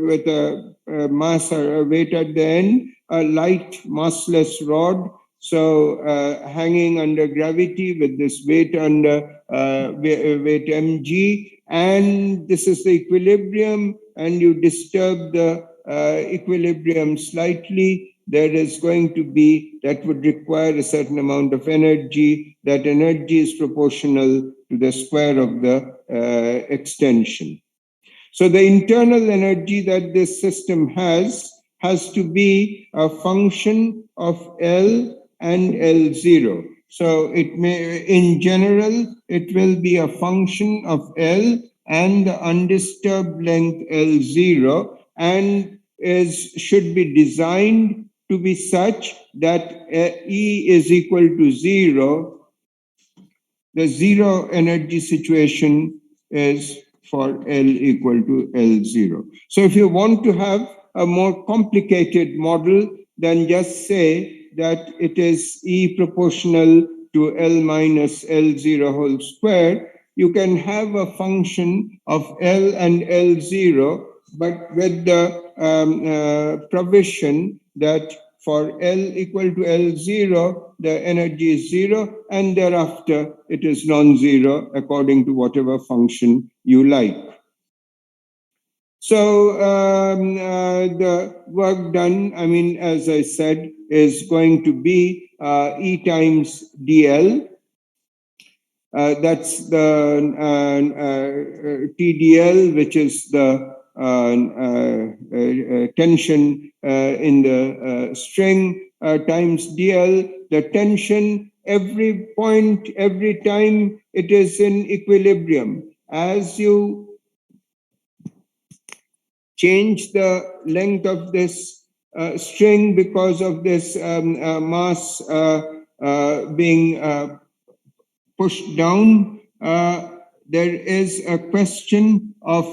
with a mass or a weight at the end, a light massless rod. So hanging under gravity with this weight under weight mg, and this is the equilibrium, and you disturb the equilibrium slightly, there is going to be, that would require a certain amount of energy. That energy is proportional to the square of the extension. So the internal energy that this system has to be a function of L and L0. So it may, in general, it will be a function of L and the undisturbed length L0, and should be designed to be such that E is equal to 0. The zero energy situation is for L equal to L0. So if you want to have a more complicated model, then just say that it is E proportional to L minus L0 whole square. You can have a function of L and L0, but with the provision that for L equal to L0, the energy is zero, and thereafter it is non-zero according to whatever function you like. So the work done, I mean, as I said, is going to be E times dl. That's the TDL, which is the tension in the string times dl, the tension every point, every time it is in equilibrium. As you change the length of this string because of this mass being pushed down, there is a question of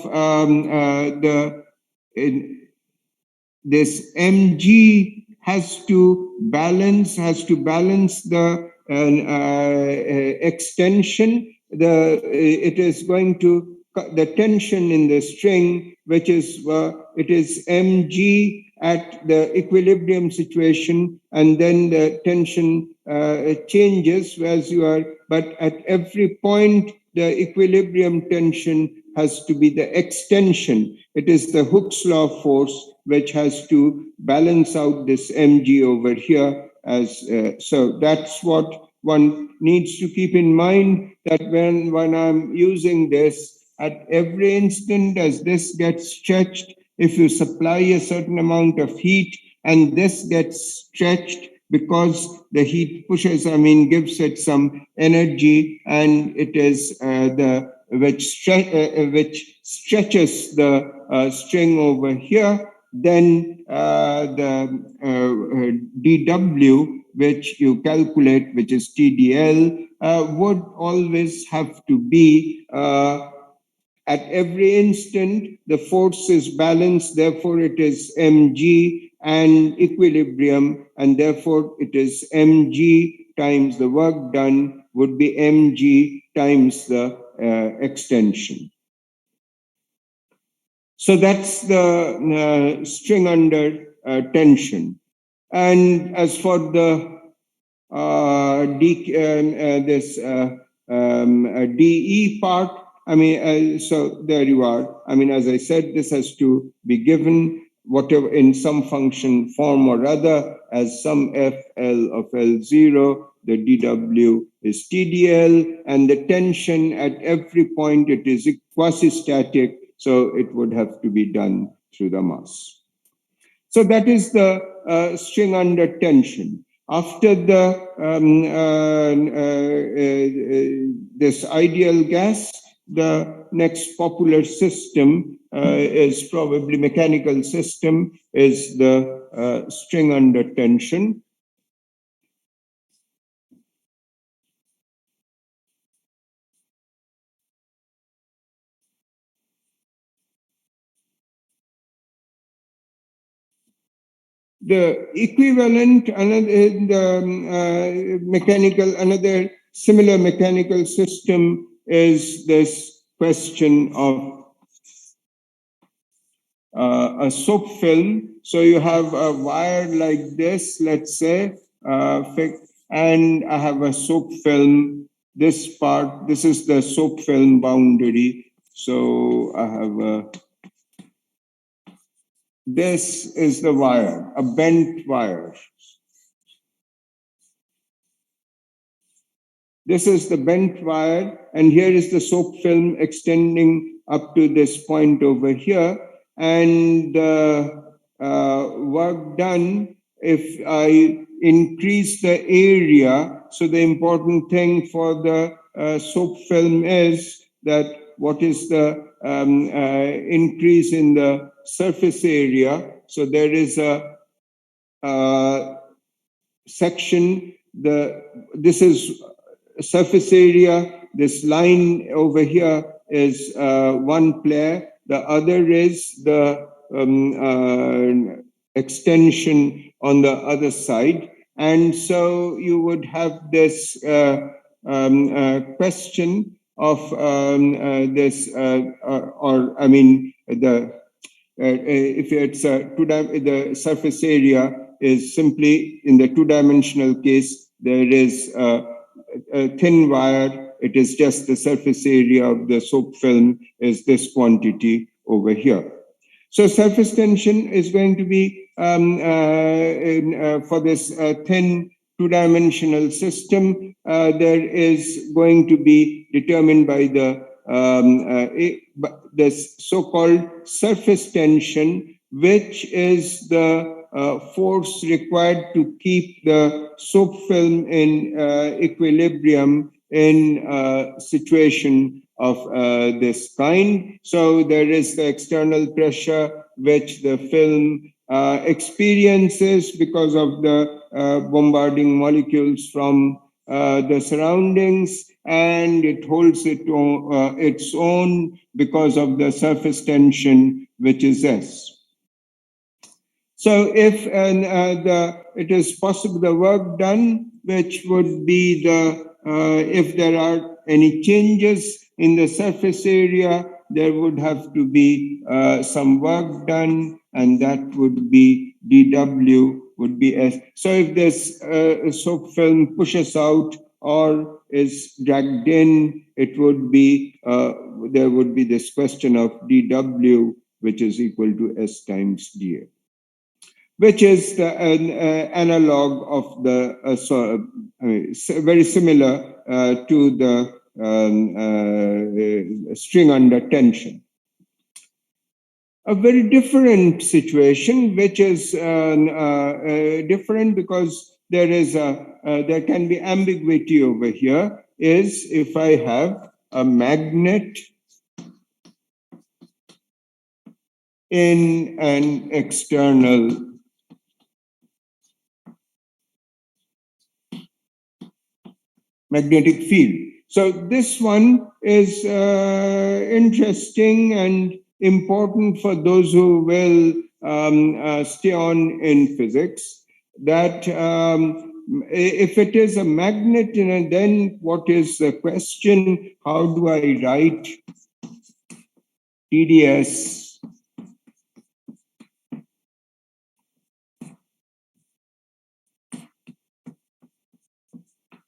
this mg has to balance the extension. It is going to the tension in the string, which is it is mg at the equilibrium situation, and then the tension changes as you are, but at every point the equilibrium tension has to be the extension. It is the Hooke's law force which has to balance out this mg over here. So that's what one needs to keep in mind, that when I'm using this, at every instant as this gets stretched, if you supply a certain amount of heat and this gets stretched, because the heat pushes, I mean, gives it some energy, and it is which stretches the string over here, then the dW, which you calculate, which is TDL, would always have to be at every instant, the force is balanced, therefore it is mg, and equilibrium, and therefore it is mg times the work done would be mg times the extension. So that's the string under tension. And as for the DE part, I mean, so there you are. I mean, as I said, this has to be given whatever in some function form or other as some FL of L0, the dW is TDL, and the tension at every point, it is quasi-static, so it would have to be done through the mass. So that is the string under tension. After the this ideal gas, the next popular system is probably mechanical system, is the string under tension. The equivalent, another similar mechanical system is this question of a soap film. So you have a wire like this, let's say, and I have a soap film. This part, this is the soap film boundary. So I have this is the wire, a bent wire. This is the bent wire, and here is the soap film extending up to this point over here. And work done, if I increase the area. So the important thing for the soap film is that what is the increase in the surface area. So there is a section, this is surface area. This line over here is one player. The other is the extension on the other side. And so you would have this question of this, or I mean, if it's the surface area is simply in the two-dimensional case, there is a thin wire. It is just the surface area of the soap film is this quantity over here. So surface tension is going to be for this thin two-dimensional system, there is going to be determined by the this so-called surface tension, which is the force required to keep the soap film in equilibrium in a situation of this kind. So there is the external pressure which the film experiences because of the bombarding molecules from the surroundings, and it holds its own because of the surface tension, which is S. So if it is possible, the work done, which would be if there are any changes in the surface area, there would have to be some work done, and that would be dW would be S. So if this soap film pushes out or is dragged in, it would be there would be this question of dW, which is equal to S times dA, which is an analog of the very similar to the string under tension. A very different situation, which is different because there can be ambiguity over here, is if I have a magnet in an external magnetic field. So this one is interesting and important for those who will stay on in physics, that if it is a magnet, then what is the question? How do I write TDS?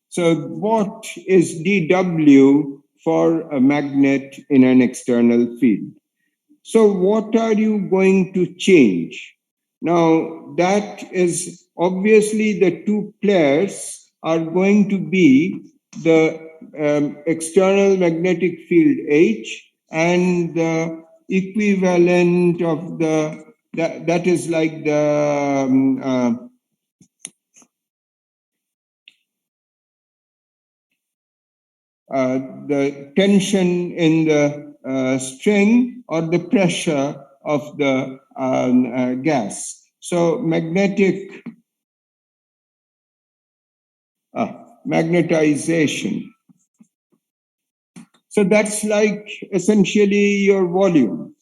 So what is dW for a magnet in an external field? So what are you going to change? Now, that is obviously the two players are going to be the external magnetic field H and the equivalent of that is like the tension in the string or the pressure of the gas. So magnetization. So that's like essentially your volume.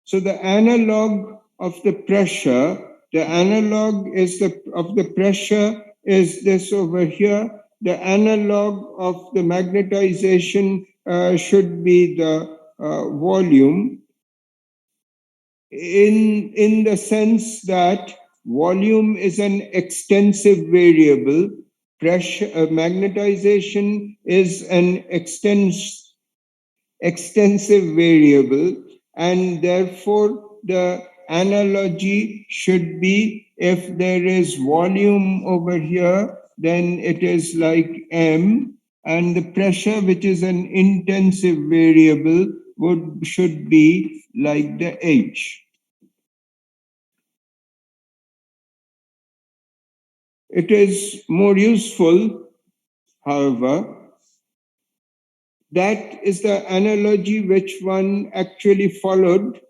So the analog of the pressure, the analog is of the pressure is this over here. The analog of the magnetization should be the volume, in the sense that volume is an extensive variable. Pressure magnetization is an extensive variable, and therefore the analogy should be if there is volume over here, then it is like M, and the pressure, which is an intensive variable, should be like the H. It is more useful, however, that is the analogy which one actually followed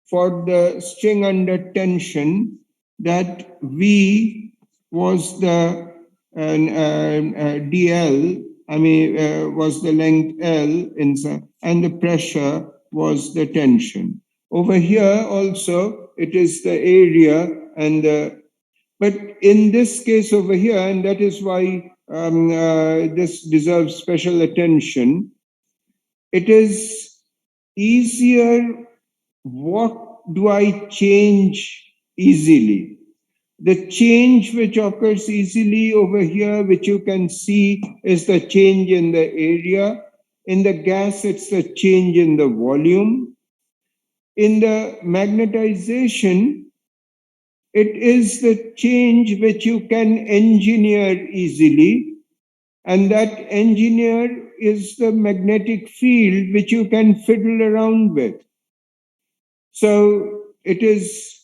for the string under tension, that V was the dl, was the length L inside, and the pressure was the tension. Over here also, it is the area and the, but in this case over here, and that is why this deserves special attention, it is easier. What do I change easily? The change which occurs easily over here, which you can see, is the change in the area. In the gas, it's the change in the volume. In the magnetization, it is the change which you can engineer easily, and that engineer is the magnetic field which you can fiddle around with. So it is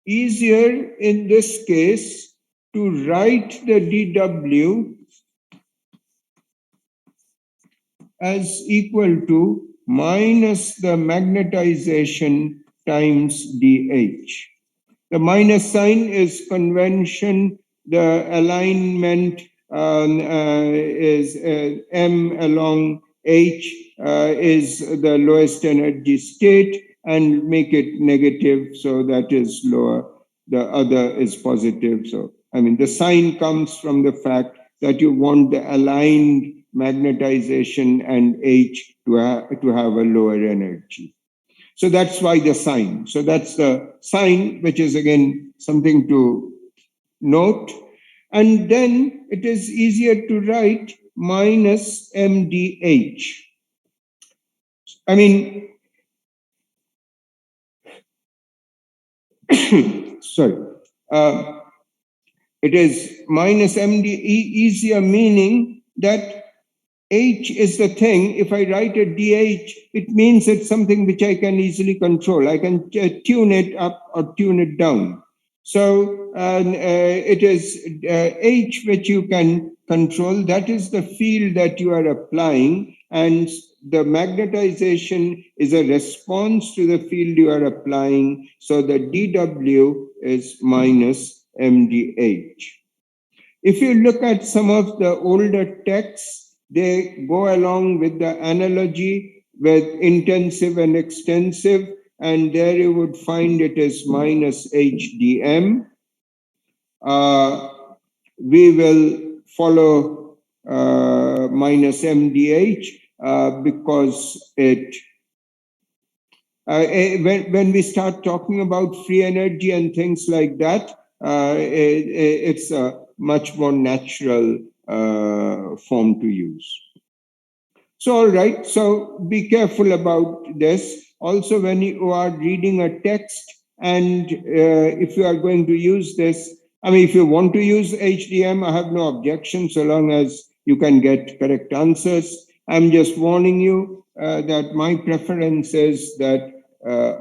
easier in this case to write the dW as equal to minus the magnetization times dH. The minus sign is convention. The alignment is M along H is the lowest energy state, and make it negative, so that is lower. The other is positive. So, the sign comes from the fact that you want the aligned magnetization and H to have a lower energy. So that's why the sign. So that's the sign, which is again something to note. And then it is easier to write minus MDH. Sorry. It is minus MDE, easier, meaning that H is the thing. If I write a DH, it means it's something which I can easily control. I can tune it up or tune it down. So it is H which you can control. That is the field that you are applying, and the magnetization is a response to the field you are applying. So the dW is minus MDH. If you look at some of the older texts, they go along with the analogy with intensive and extensive, and there you would find it is minus HDM. We will follow minus MDH because it when we start talking about free energy and things like that, it's a much more natural form to use. So, all right, so be careful about this. Also, when you are reading a text, and if you are going to use this, if you want to use HDM, I have no objection so long as you can get correct answers. I'm just warning you that my preference is that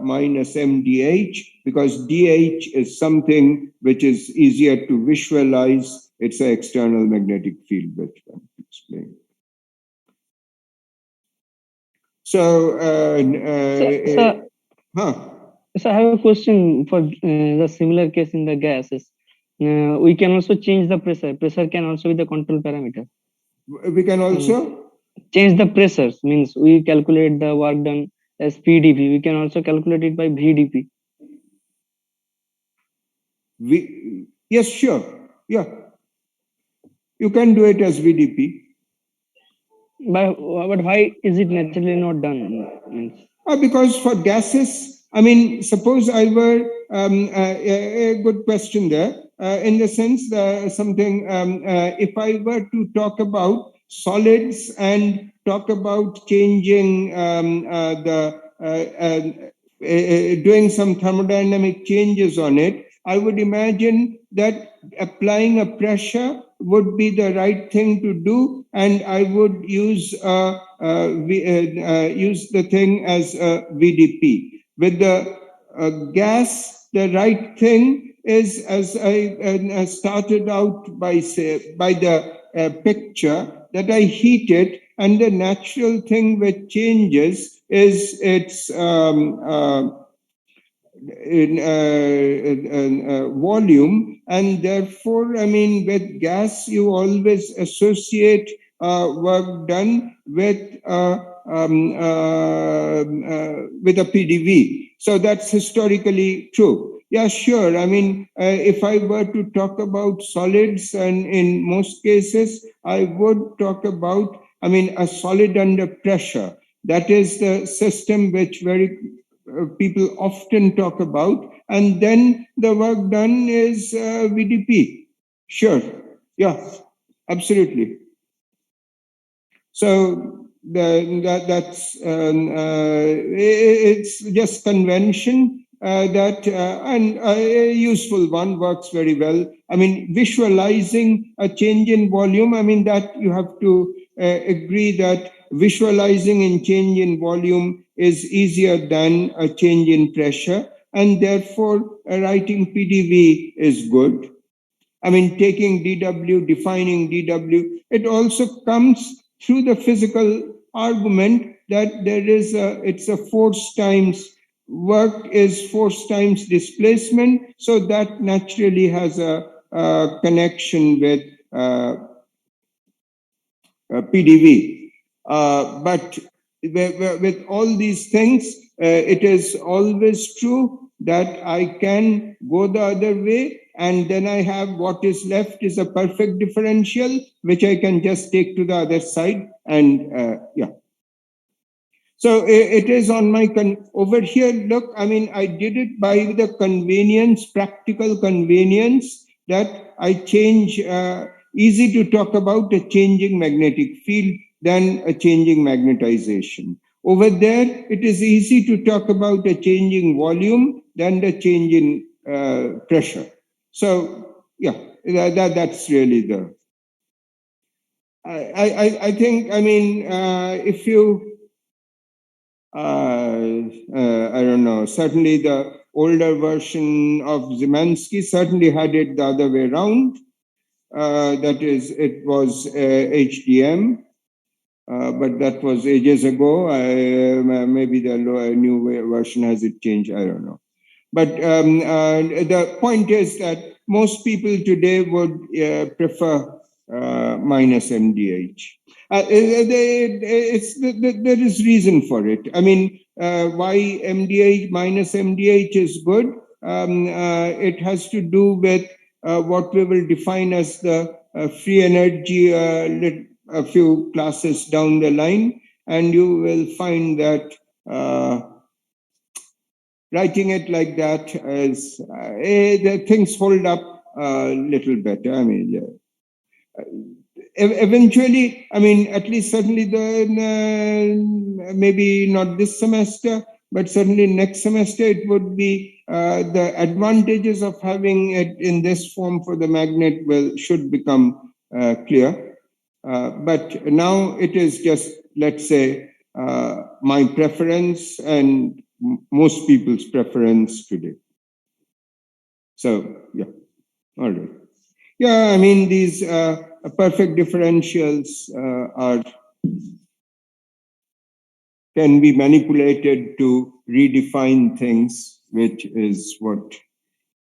minus MDH, because DH is something which is easier to visualize. It's an external magnetic field which I'm explaining. So, So I have a question for the similar case in the gases. We can also change the pressure. Pressure can also be the control parameter. We can also change the pressures, means we calculate the work done as PdP. We can also calculate it by VdP. Yes, sure. Yeah. You can do it as VdP. But why is it naturally not done? Because for gases, suppose I were a good question there, in the sense that something, if I were to talk about solids and talk about changing doing some thermodynamic changes on it, I would imagine that applying a pressure would be the right thing to do, and I would use use the thing as VdP. With the gas, the right thing is, as I started out by the picture, that I heat it, and the natural thing which changes is its volume, and therefore, I mean, with gas, you always associate work done with a PDV. So that's historically true. Yeah, sure. I mean, if I were to talk about solids, and in most cases, I would talk about, I mean, a solid under pressure. That is the system which people often talk about, and then the work done is VDP. Sure, yeah, absolutely. So it's just convention and a useful one, works very well. I mean, visualizing a change in volume, I mean, that you have to agree that visualizing in change in volume is easier than a change in pressure, and therefore writing PDV is good. I mean, taking DW, defining DW, it also comes through the physical argument that it's a force times work is force times displacement. So that naturally has a connection with PDV. But with all these things, it is always true that I can go the other way, and then I have what is left is a perfect differential, which I can just take to the other side, and yeah. So it is on my over here. Look, I mean, I did it by the convenience, practical convenience, that I change. Easy to talk about a changing magnetic field than a changing magnetization. Over there, it is easy to talk about a changing volume than the change in pressure. So yeah, that's really the. I think, I mean, if you I don't know, certainly the older version of Zimansky certainly had it the other way around. That is, it was HDM, but that was ages ago. Maybe the new version has it changed, I don't know. But the point is that most people today would prefer minus MDH. There is reason for it. I mean, why MDH minus MDH is good? It has to do with what we will define as the free energy a few classes down the line, and you will find that writing it like that is the things hold up a little better. I mean, yeah. Eventually, I mean, at least certainly maybe not this semester, but certainly next semester, it would be the advantages of having it in this form for the magnet should become clear. But now it is just, let's say, my preference and most people's preference today. So, yeah, all right. Yeah, I mean, these perfect differentials can be manipulated to redefine things, which is what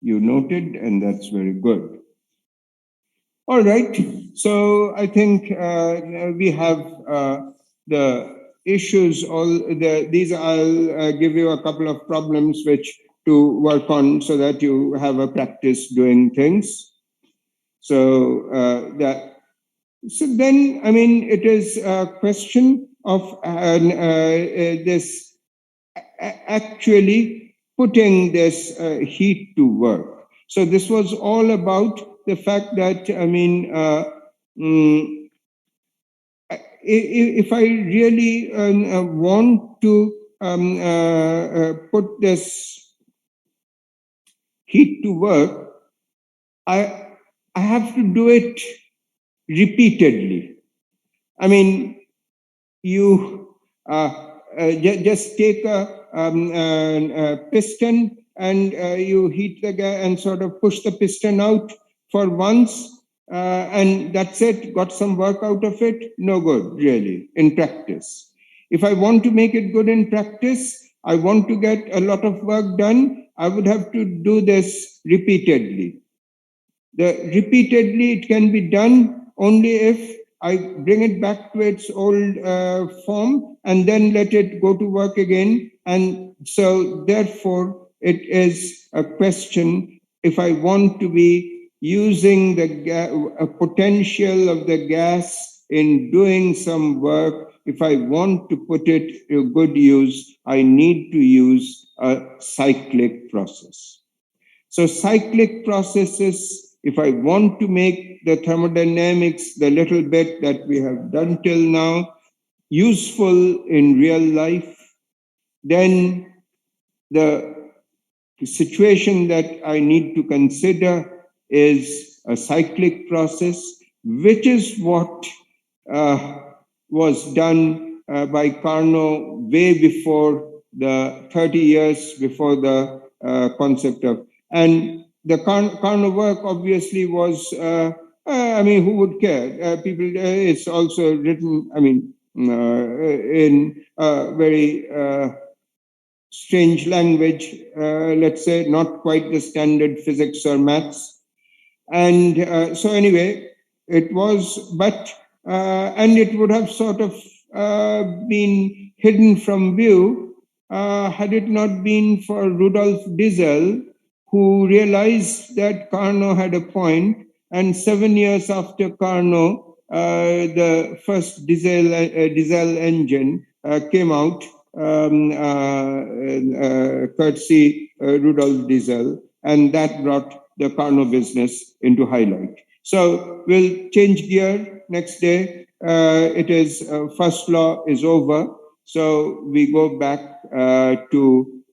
you noted, and that's very good. All right, so I think we have the issues. These I'll give you a couple of problems which to work on so that you have a practice doing things. So so then, I mean, it is a question of this actually putting this heat to work. So this was all about the fact that, I mean, if I really want to put this heat to work, I have to do it repeatedly. I mean, you just take a piston and you heat the gas and sort of push the piston out for once, and that's it, got some work out of it. No good, really, in practice. If I want to make it good in practice, I want to get a lot of work done, I would have to do this repeatedly. Repeatedly, it can be done only if I bring it back to its old form and then let it go to work again. And so, therefore, it is a question, if I want to be using the potential of the gas in doing some work, if I want to put it to good use, I need to use a cyclic process. So cyclic processes, if I want to make the thermodynamics, the little bit that we have done till now, useful in real life, then the situation that I need to consider is a cyclic process, which is what was done by Carnot way before the 30 years before the concept of, and the Carnot work obviously was, I mean, who would care? People, it's also written, I mean, in very strange language, let's say, not quite the standard physics or maths. And so anyway, it was, but, and it would have sort of been hidden from view had it not been for Rudolf Diesel, who realized that Carnot had a point, and 7 years after Carnot, the first diesel engine came out, courtesy Rudolf Diesel, and that brought the Carnot business into highlight. So we'll change gear next day. It is first law is over, so we go back to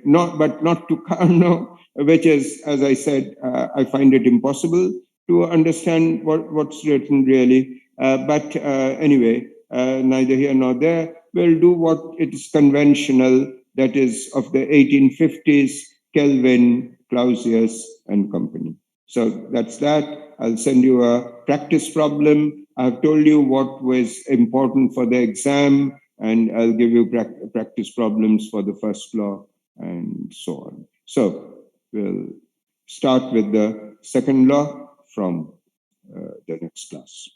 not to Carnot, which is, as I said, I find it impossible to understand what's written really. But anyway, neither here nor there. We'll do what is conventional, that is of the 1850s, Kelvin, Clausius, and company. So that's that. I'll send you a practice problem. I've told you what was important for the exam, and I'll give you practice problems for the first law, and so on. So we'll start with the second law from the next class.